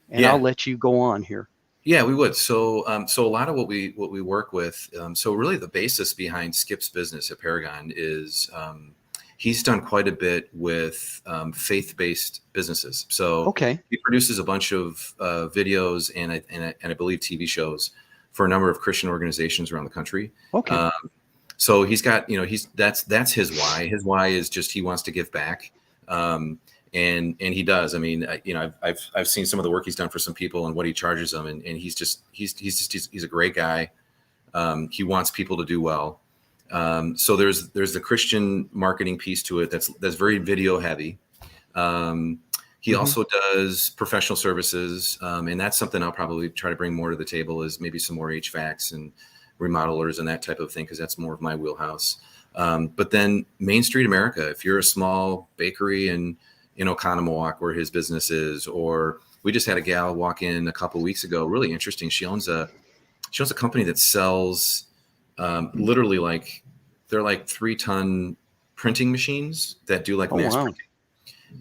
And I'll Yeah. let you go on here. Yeah, we would. So a lot of what we work with. So really, the basis behind Skip's business at Paragon is he's done quite a bit with faith-based businesses. So Okay. he produces a bunch of videos and I believe TV shows for a number of Christian organizations around the country. Okay. So he's got, that's his why. His why is just he wants to give back. And he does. I mean, I've seen some of the work he's done for some people and what he charges them, and he's a great guy. He wants people to do well. So there's the Christian marketing piece to it that's very video heavy. He also does professional services, and that's something I'll probably try to bring more to the table, is maybe some more HVACs and remodelers and that type of thing, because that's more of my wheelhouse. But then Main Street America, if you're a small bakery in Oconomowoc, where his business is, or we just had a gal walk in a couple of weeks ago, really interesting. She owns a company that sells literally they're like 3-ton printing machines that do like Oh, mass wow. printing.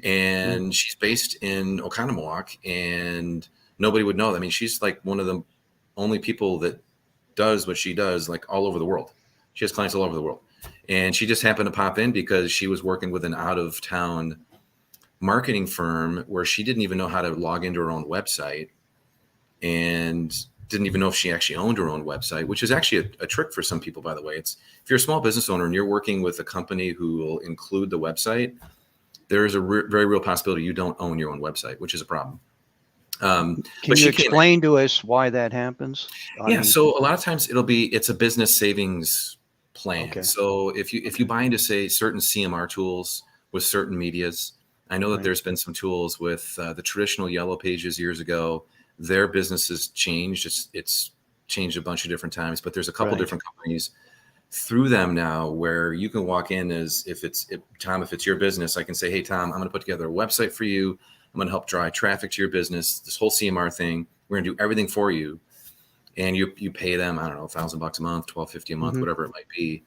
And she's based in Oconomowoc, and nobody would know. I mean, she's like one of the only people that does what she does like all over the world. She has clients all over the world. And she just happened to pop in because she was working with an out of town marketing firm where she didn't even know how to log into her own website, and didn't even know if she actually owned her own website, which is actually a trick for some people, by the way. It's, if you're a small business owner and you're working with a company who will include the website, there's a very real possibility you don't own your own website, which is a problem. Can But you she came in. explain to us why that happens? Yeah, so a lot of times it's a business savings plan. Okay. So if you buy into, say, certain CMR tools with certain medias, I know that Right. there's been some tools with the traditional Yellow Pages years ago. Their business has changed. It's changed a bunch of different times, but there's a couple Right. different companies through them now where you can walk in as if it's your business. I can say, hey, Tom, I'm going to put together a website for you. I'm going to help drive traffic to your business. This whole CMR thing, we're going to do everything for you. And you pay them, I don't know, $1,000 a month, $1,250 a month, whatever it might be.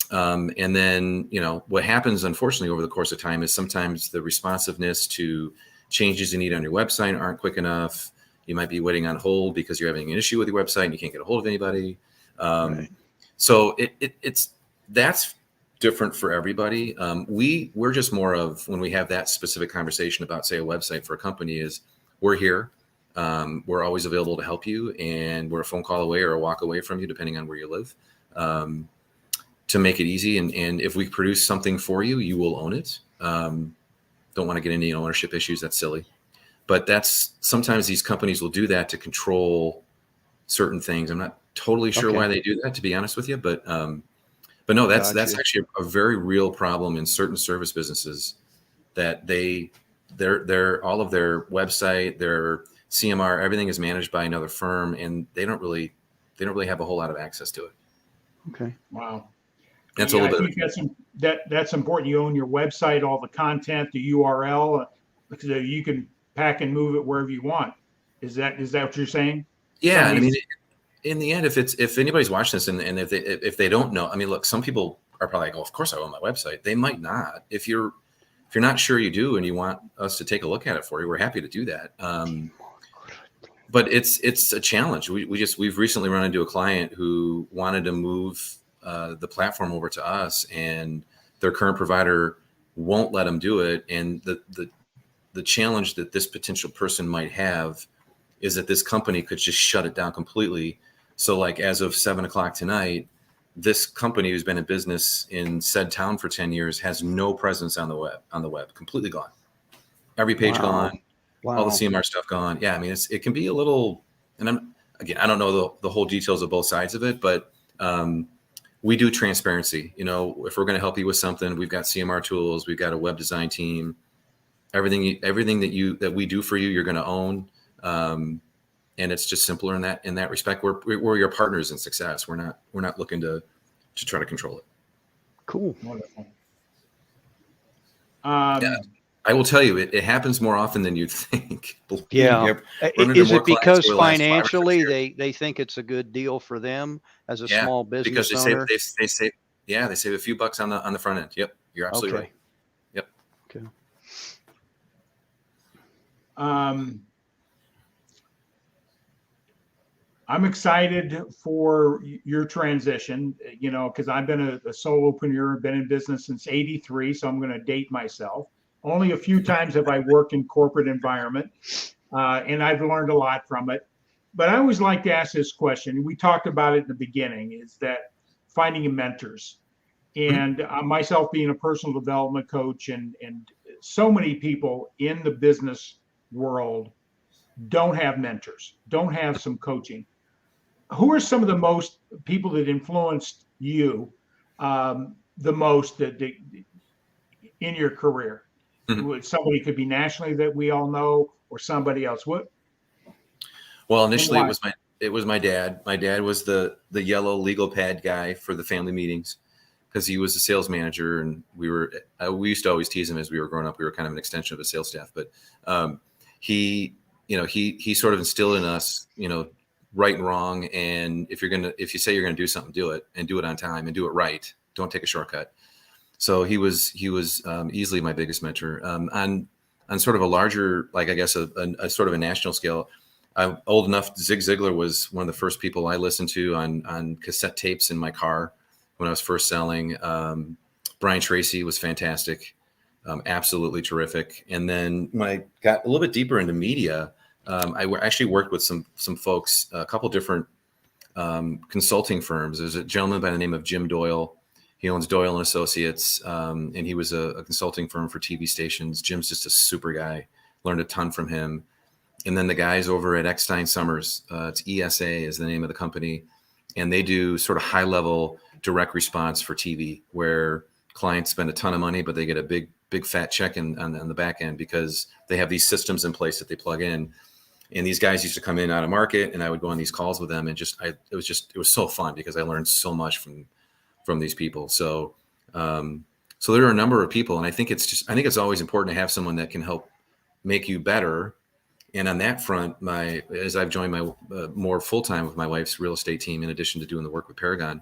And then, what happens, unfortunately, over the course of time is sometimes the responsiveness to changes you need on your website aren't quick enough. You might be waiting on hold because you're having an issue with your website and you can't get a hold of anybody. Right. So that's different for everybody. We're just more of, when we have that specific conversation about, say, a website for a company, is we're here. We're always available to help you, and we're a phone call away or a walk away from you, depending on where you live, to make it easy. And if we produce something for you, you will own it. Don't want to get into ownership issues. That's silly. But sometimes these companies will do that to control certain things. I'm not totally sure why they do that, to be honest with you. But no, that's Gotcha. actually a very real problem in certain service businesses, that they're all of their website, their CMR, everything is managed by another firm, and they don't really have a whole lot of access to it. Okay. Wow. That's Yeah, a I little bit. think that's important. You own your website, all the content, the URL, so you can pack and move it wherever you want. Is that what you're saying? Yeah, and I mean, in the end, if anybody's watching this and if they don't know, I mean, look, some people are probably like, oh, of course I own my website. They might not. If you're not sure you do and you want us to take a look at it for you, we're happy to do that. but it's a challenge. We've recently run into a client who wanted to move the platform over to us, and their current provider won't let them do it. And the challenge that this potential person might have is that this company could just shut it down completely. So like as of 7:00 tonight, this company who's been in business in said town for 10 years has no presence on the web, completely gone. Every page gone, all the CMR stuff gone. Yeah. I mean, it can be a little, and I don't know the whole details of both sides of it, but we do transparency. You know, if we're going to help you with something, we've got CMR tools, we've got a web design team, everything that we do for you, you're going to own. And it's just simpler in that respect. We're your partners in success. We're not looking to try to control it. Cool. Wonderful. Yeah, I will tell you, it happens more often than you'd think. Yeah. Is it because financially they think it's a good deal for them as a small business owner? Because they save a few bucks on the front end. Yep, you're absolutely right. Yep. Okay. I'm excited for your transition, you know, because I've been a solopreneur, been in business since '83, so I'm going to date myself. Only a few times have I worked in corporate environment, and I've learned a lot from it. But I always like to ask this question. We talked about it in the beginning, is that finding mentors. And myself being a personal development coach, and so many people in the business world don't have mentors, don't have some coaching. Who are some of the most people that influenced you the most in your career? Somebody could be nationally that we all know, or somebody else. What? Well, initially it was my dad. My dad was the yellow legal pad guy for the family meetings, because he was a sales manager, and we used to always tease him as we were growing up. We were kind of an extension of the sales staff, but he sort of instilled in us, you know, right and wrong. And if you say you're gonna do something, do it, and do it on time, and do it right. Don't take a shortcut. So he was easily my biggest mentor. On sort of a larger, like I guess a sort of a national scale, I'm old enough. Zig Ziglar was one of the first people I listened to on cassette tapes in my car when I was first selling. Brian Tracy was fantastic, absolutely terrific. And then when I got a little bit deeper into media, I actually worked with some folks, a couple different consulting firms. There's a gentleman by the name of Jim Doyle. He owns Doyle and Associates, and he was a consulting firm for TV stations. Jim's just a super guy. Learned a ton from him. And then the guys over at Eckstein Summers, it's ESA is the name of the company, and they do sort of high level direct response for TV, where clients spend a ton of money, but they get a big fat check on the back end because they have these systems in place that they plug in. And these guys used to come in out of market, and I would go on these calls with them, and it was so fun because I learned so much from these people. So there are a number of people, and I think it's always important to have someone that can help make you better. And on that front, as I've joined my more full-time with my wife's real estate team, in addition to doing the work with Paragon,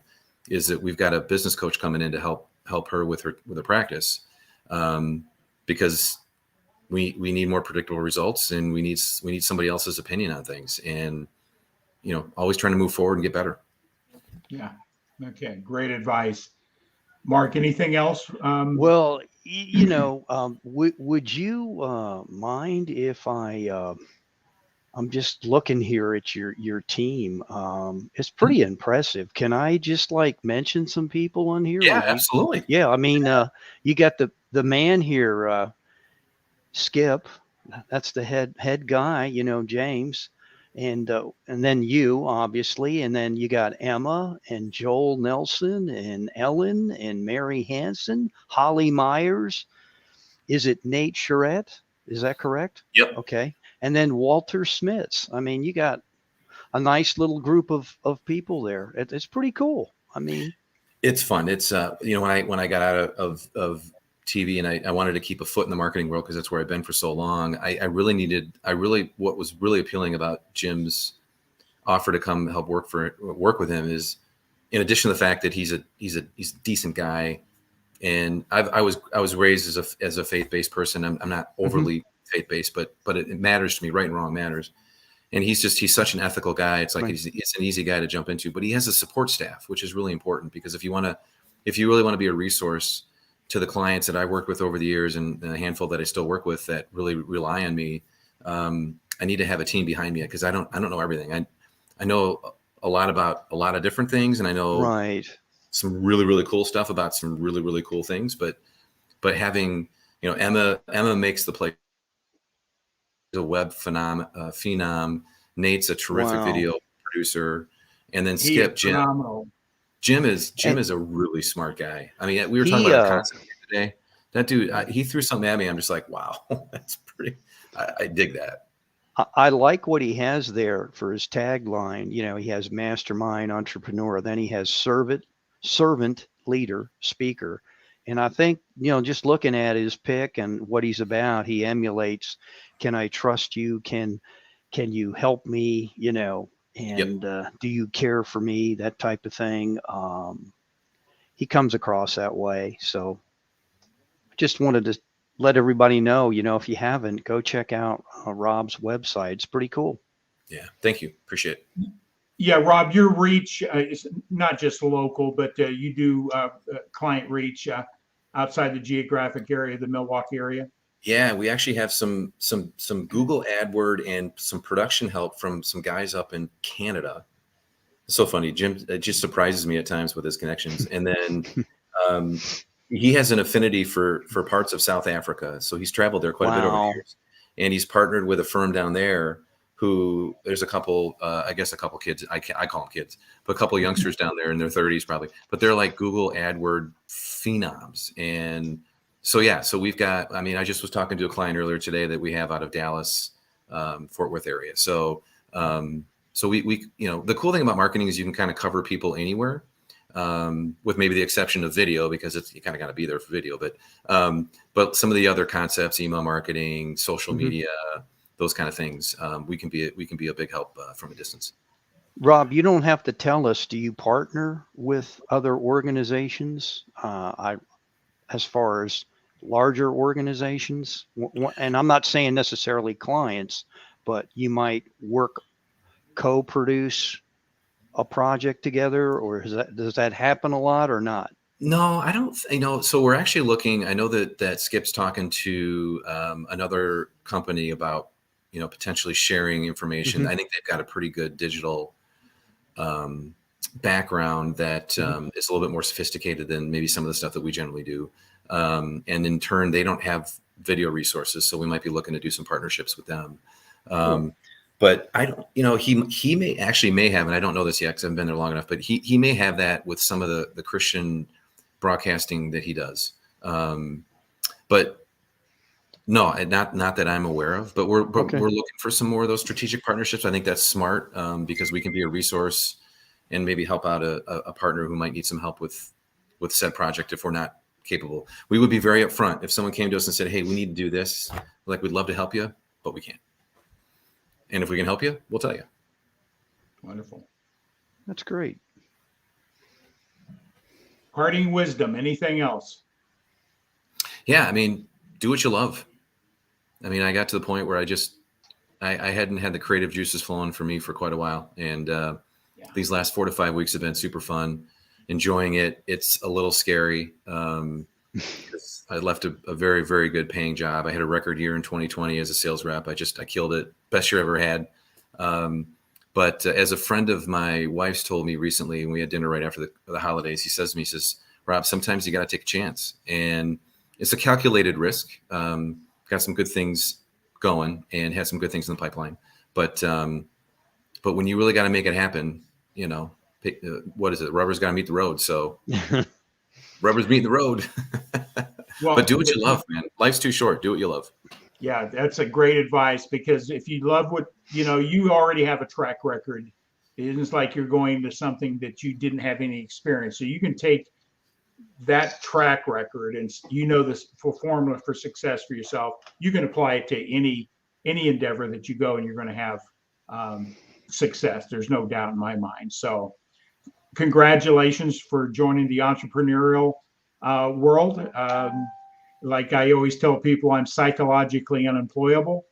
is that we've got a business coach coming in to help her with her practice, because we need more predictable results, and we need somebody else's opinion on things, and always trying to move forward and get better. Yeah. Okay. Great advice. Mark, anything else? Well, would you mind if I'm just looking here at your team. It's pretty impressive. Can I just mention some people on here? Yeah, absolutely. Yeah. I mean, you got the man here, Skip. That's the head guy, James. And then you, obviously, and then you got Emma and Joel Nelson and Ellen and Mary Hansen, Holly Myers. Is it Nate Charette? Is that correct? Yep. Okay. And then Walter Smits. I mean, you got a nice little group of people there. It's pretty cool. I mean, it's fun. It's when I got out of TV, and I wanted to keep a foot in the marketing world because that's where I've been for so long. What was really appealing about Jim's offer to come help work with him is, in addition to the fact that he's a decent guy, and I was raised as a faith-based person. I'm not overly faith-based, but it matters to me. Right and wrong matters. and he's such an ethical guy. It's like Right. it's an easy guy to jump into, but he has a support staff, which is really important, because if you really want to be a resource to the clients that I worked with over the years, and a handful that I still work with that really rely on me, I need to have a team behind me, because I don't know everything. I know a lot about a lot of different things, and I know Right. some really, really cool stuff about some really, really cool things, but having, Emma makes the place a web phenom. Nate's a terrific Wow. video producer, and then He is Skip, Jim. phenomenal. Jim is And a really smart guy. I mean, we were talking he, about a concept today. That dude, he threw something at me. I'm just like, wow, that's pretty. I dig that. I like what he has there for his tagline. He has mastermind, entrepreneur, then he has servant, leader, speaker. And I think, just looking at his pick and what he's about, he emulates, can I trust you? Can you help me? And do you care for me? That type of thing. He comes across that way. So just wanted to let everybody know, if you haven't, go check out Rob's website. It's pretty cool. Yeah. Thank you. Appreciate it. Yeah, Rob, your reach is not just local, but you do client reach outside the geographic area, the Milwaukee area. Yeah, we actually have some Google AdWord and some production help from some guys up in Canada. It's so funny. Jim, it just surprises me at times with his connections. And then he has an affinity for parts of South Africa. So he's traveled there quite a bit over the years. And he's partnered with a firm down there who, there's a couple, I guess a couple kids, I call them kids, but a couple youngsters down there in their 30s probably, but they're like Google AdWord phenoms. And so, yeah, so we've got, I just was talking to a client earlier today that we have out of Dallas, Fort Worth area. So, we the cool thing about marketing is you can kind of cover people anywhere, with maybe the exception of video, because you kind of got to be there for video, but some of the other concepts, email marketing, social media, those kind of things, we can be a big help from a distance. Rob, you don't have to tell us, do you partner with other organizations? As far as larger organizations, and I'm not saying necessarily clients, but you might co-produce a project together, or does that happen a lot or not? No, I don't. So we're actually looking. I know that Skip's talking to another company about potentially sharing information. I think they've got a pretty good digital background that is a little bit more sophisticated than maybe some of the stuff that we generally do. And in turn, they don't have video resources, so we might be looking to do some partnerships with them. But I don't, he may have, and I don't know this yet because I haven't been there long enough, but he may have that with some of the Christian broadcasting that he does. But no, not that I'm aware of, but we're looking for some more of those strategic partnerships. I think that's smart, because we can be a resource and maybe help out a partner who might need some help with said project if we're not capable. We would be very upfront if someone came to us and said, "Hey, we need to do this. We'd love to help you, but we can't. And if we can help you, we'll tell you." Wonderful. That's great. Parting wisdom. Anything else? Yeah, do what you love. I got to the point where I hadn't had the creative juices flowing for me for quite a while. And these last 4 to 5 weeks have been super fun, enjoying it. It's a little scary. I left a very, very good paying job. I had a record year in 2020 as a sales rep. I killed it. Best year I ever had. But as a friend of my wife's told me recently, and we had dinner right after the holidays, he says to me, "Rob, sometimes you got to take a chance, and it's a calculated risk. Got some good things going and had some good things in the pipeline. But when you really got to make it happen, what is it? Rubber's got to meet the road. So rubber's meeting the road." Well, but do what you love, man. Life's too short. Do what you love. Yeah, that's a great advice, because if you love what, you already have a track record. It isn't like you're going to something that you didn't have any experience. So you can take that track record and this formula for success for yourself. You can apply it to any endeavor that you go, and you're going to have success. There's no doubt in my mind. So congratulations for joining the entrepreneurial world. Like I always tell people, I'm psychologically unemployable.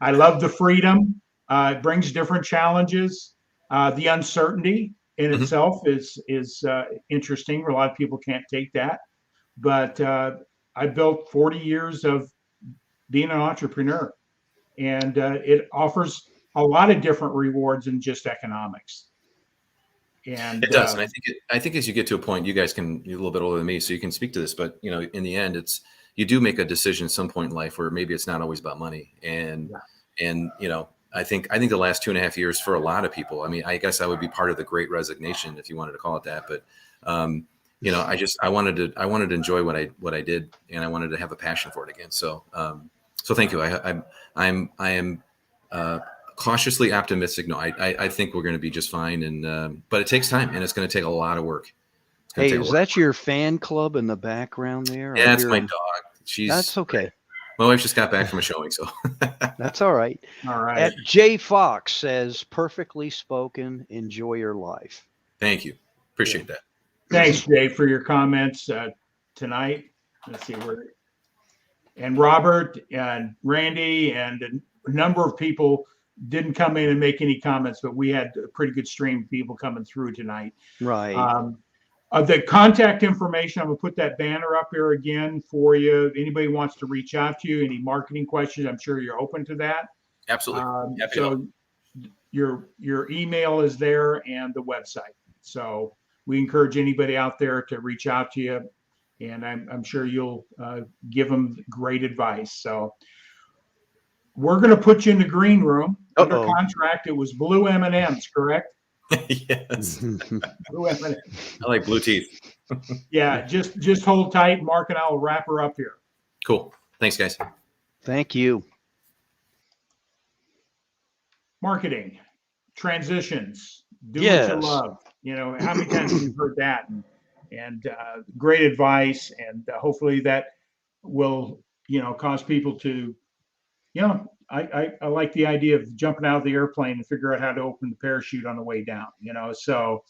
I love the freedom. It brings different challenges. The uncertainty in Mhm. itself is interesting. A lot of people can't take that, but I built 40 years of being an entrepreneur, and it offers a lot of different rewards than just economics. And It does, and I think as you get to a point, you guys can, you're a little bit older than me, so you can speak to this. But you know, in the end, it's, you do make a decision at some point in life where maybe it's not always about money. And you know, I think the last 2.5 years for a lot of people, I mean, I guess I would be part of the Great Resignation if you wanted to call it that. But you know, I wanted to enjoy what I did, and I wanted to have a passion for it again. So so thank you. I am cautiously optimistic. No, I think we're going to be just fine. And but it takes time, and it's going to take a lot of work. It's going to Hey, take a is lot. that your fan club in the background there? Yeah, I that's hear my 'em. dog. That's okay. My wife just got back from a showing, so That's all right. all right. At J Fox says, perfectly spoken. Enjoy your life. thank you. Appreciate that. Thanks, Jay, for your comments tonight. Let's see where, and Robert and Randy and a number of people didn't come in and make any comments, but we had a pretty good stream of people coming through tonight. Right. The contact information, I'm gonna put that banner up here again for you. If anybody wants to reach out to you, any marketing questions, I'm sure you're open to that. Absolutely. Happy to help. So your email is there and the website. So we encourage anybody out there to reach out to you, and I'm sure you'll give them great advice. So we're going to put you in the green room under Uh-oh. contract. It was blue M&Ms, correct? Yes. Blue M&Ms. I like blue teeth. Yeah, just hold tight. Mark and I will wrap her up here. Cool. Thanks, guys. Thank you. Marketing, transitions, do what Yes. you love. You know, how many times have you heard that? And great advice, and hopefully that will, you know, cause people to, you know, I like the idea of jumping out of the airplane and figure out how to open the parachute on the way down, you know. So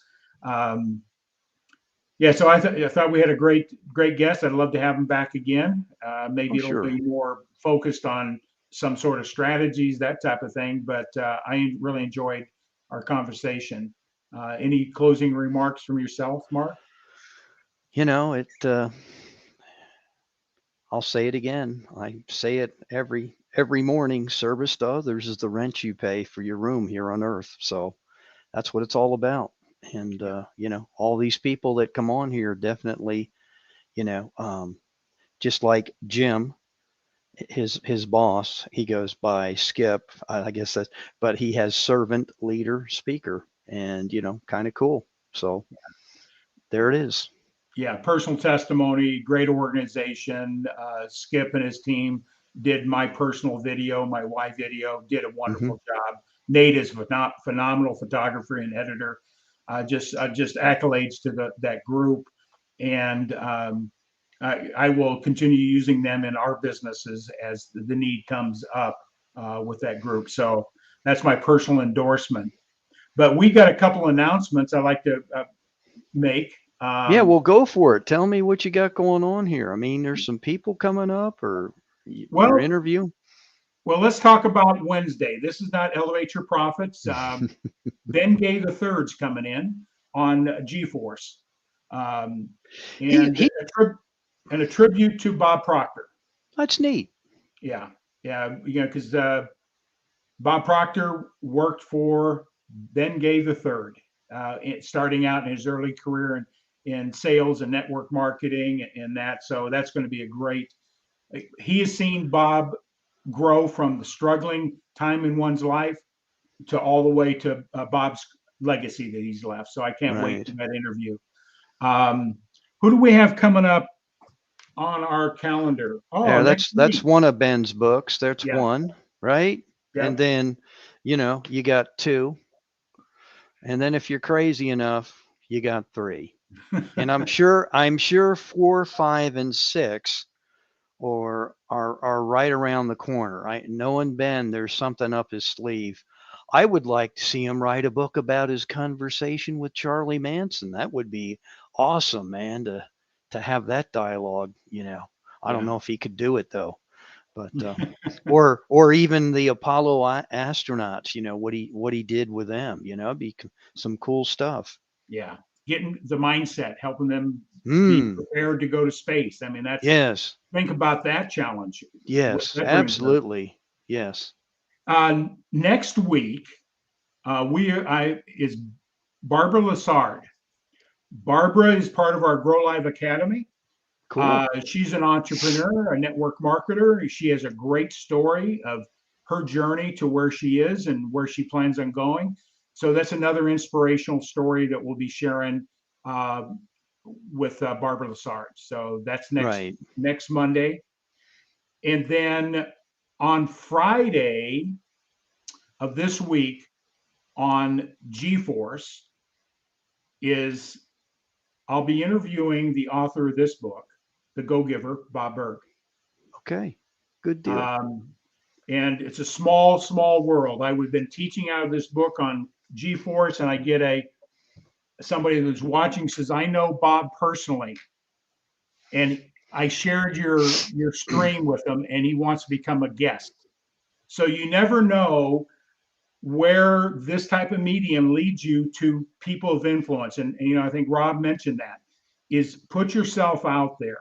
yeah, so I thought we had a great guest. I'd love to have him back again. Maybe it'll sure. be more focused on some sort of strategies, that type of thing. But I really enjoyed our conversation. Any closing remarks from yourself, Mark? You know, I'll say it again. I say it every morning. Service to others is the rent you pay for your room here on earth. So that's what it's all about. And you know, all these people that come on here definitely, you know, just like Jim, his boss, he goes by Skip, I guess that's, but he has servant, leader, speaker, and you know, kind of cool. So there it is. Yeah, personal testimony, great organization. Skip and his team did my personal video, my wife video, did a wonderful job. Nate is phenomenal photographer and editor. Just accolades to that group, and I will continue using them in our businesses as the need comes up with that group. So that's my personal endorsement. But we got a couple announcements I'd like to make. Yeah, well, go for it. Tell me what you got going on here. I mean, there's some people coming up, or your Well, interview. Well, let's talk about Wednesday. This is not Elevate Your Profits. Ben Gay the Third's coming in on GeForce, and a tribute to Bob Proctor. That's neat. Yeah, you know, because Bob Proctor worked for Ben Gay the Third, starting out in his early career in sales and network marketing and that. So that's going to be a great. He has seen Bob grow from the struggling time in one's life to all the way to Bob's legacy that he's left. So I can't wait for that interview. Who do we have coming up on our calendar? Oh, yeah, that's one of Ben's books. That's one, right? Yep. And then, you know, you got two. And then if you're crazy enough, you got three. And I'm sure 4, 5, and 6 are right around the corner. Right? Knowing Ben, there's something up his sleeve. I would like to see him write a book about his conversation with Charlie Manson. That would be awesome, man, to have that dialogue. You know, I don't know if he could do it though. But or even the Apollo astronauts, what he did with them, be some cool stuff. Yeah. Getting the mindset, helping them be Mm, prepared to go to space. I mean, yes, think about that challenge. What yes, that brings them. absolutely. Yes. Next week, is Barbara Lassard. Barbara is part of our Grow Live Academy. Cool. She's an entrepreneur, a network marketer. She has a great story of her journey to where she is and where she plans on going. So that's another inspirational story that we'll be sharing uh, with Barbara Lassard. So that's Right. next Monday. And then on Friday of this week on GeForce is I'll be interviewing the author of this book, The Go-Giver, Bob Berg. Okay. Good deal. And it's a small, small world. I've been teaching out of this book on GeForce, and I get somebody that's watching says, I know Bob personally. And I shared your stream with him, and he wants to become a guest. So you never know where this type of medium leads you to people of influence. And I think Rob mentioned that, is put yourself out there,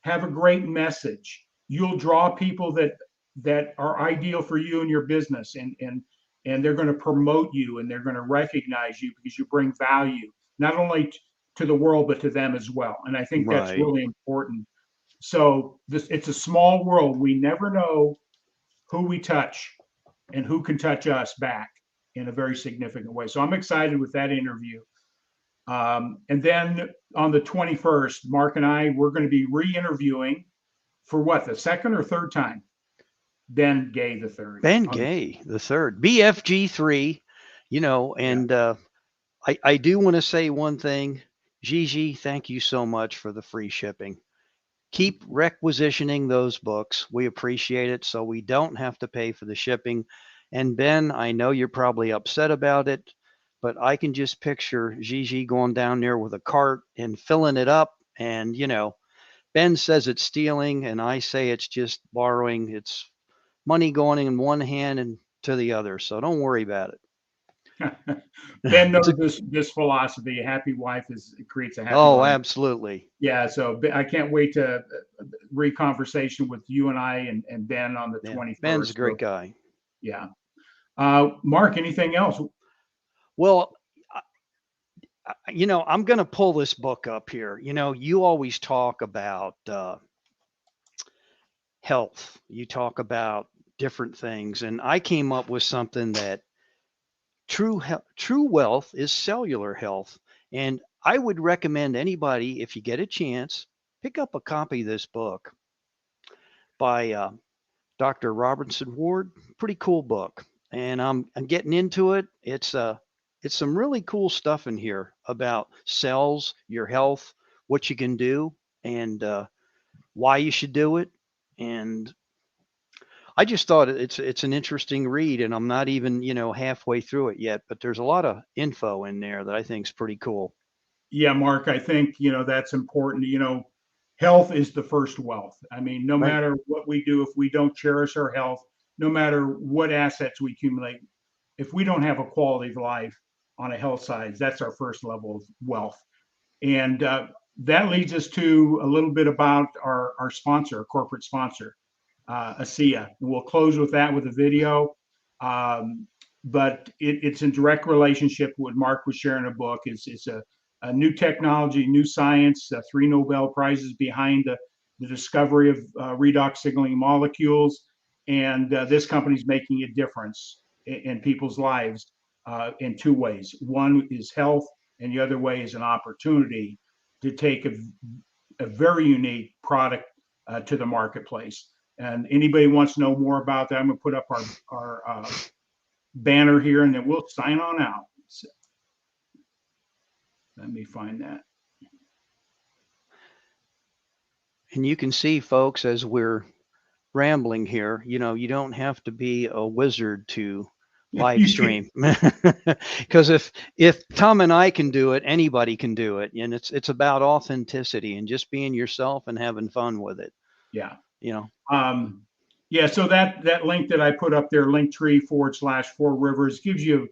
have a great message. You'll draw people that are ideal for you and your business, and they're going to promote you, and they're going to recognize you because you bring value not only to the world but to them as well. And I think that's Right. really important. So it's a small world. We never know who we touch and who can touch us back in a very significant way. So I'm excited with that interview. And then on the 21st, Mark and I, we're going to be re-interviewing for what, the second or third time? Ben Gay the third. Ben Gay the third, BFG3, and I do want to say one thing. Gigi, thank you so much for the free shipping. Keep requisitioning those books. We appreciate it, so we don't have to pay for the shipping. And Ben, I know you're probably upset about it, but I can just picture Gigi going down there with a cart and filling it up. And, Ben says it's stealing, and I say it's just borrowing. It's money going in one hand and to the other. So don't worry about it. Ben knows this philosophy. A happy wife creates a happy life. Absolutely. Yeah, so I can't wait to re-conversation with you and I and Ben on the 21st. Ben's a great guy. Yeah. Mark, anything else? Well, I'm going to pull this book up here. You always talk about health. You talk about different things. And I came up with something that true wealth is cellular health. And I would recommend anybody, if you get a chance, pick up a copy of this book by Dr. Robinson Ward. Pretty cool book. And I'm getting into it. It's some really cool stuff in here about cells, your health, what you can do, and why you should do it. And I just thought it's an interesting read, and I'm not even halfway through it yet, but there's a lot of info in there that I think is pretty cool. Yeah, Mark, I think that's important. Health is the first wealth. I mean, no matter what we do, if we don't cherish our health, no matter what assets we accumulate, if we don't have a quality of life on a health side, that's our first level of wealth. And that leads us to a little bit about our sponsor, our corporate sponsor, ASEA. And we'll close with that with a video. But it's in direct relationship with Mark was sharing a book. It's a new technology, new science, 3 Nobel Prizes behind the discovery of redox signaling molecules. And this company's making a difference in people's lives in 2 ways. One is health, and the other way is an opportunity to take a very unique product to the marketplace. And anybody wants to know more about that, I'm going to put up our banner here, and then we'll sign on out. So, let me find that. And you can see, folks, as we're rambling here, you don't have to be a wizard to live stream, because if Tom and I can do it, anybody can do it. And it's about authenticity and just being yourself and having fun with it. Yeah. Yeah, so that link that I put up there, Linktree/4 Rivers, gives you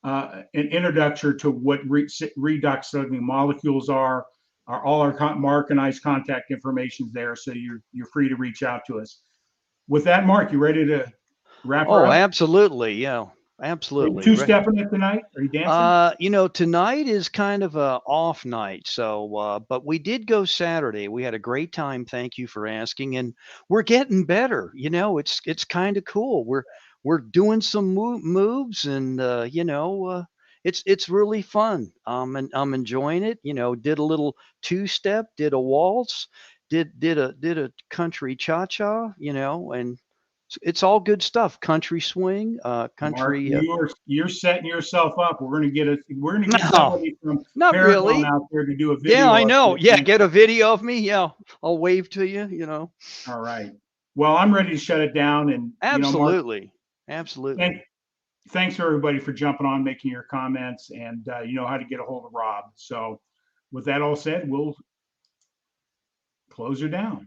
an introduction to what redox sodium molecules are. All our Mark and I's contact information is there, so you're free to reach out to us. With that, Mark, you ready to wrap her Oh, up? absolutely. Yeah, Are you absolutely. two-stepping it tonight? Are you dancing? Tonight is kind of a off night. So, but we did go Saturday. We had a great time. Thank you for asking. And we're getting better. It's kind of cool. We're doing some moves, and it's really fun. And I'm enjoying it. Did a little two-step, did a waltz, did a country cha-cha. And it's all good stuff. Country swing, Mark, country. you're setting yourself up. We're gonna get No, somebody from not Paragon really. out there to do a Yeah, video I of know. Yeah, you. get a video of me. Yeah, I'll wave to you. All right. Well, I'm ready to shut it down. And Mark, Absolutely. Absolutely. thanks everybody for jumping on, making your comments, and you know how to get a hold of Rob. So, with that all said, we'll close her down.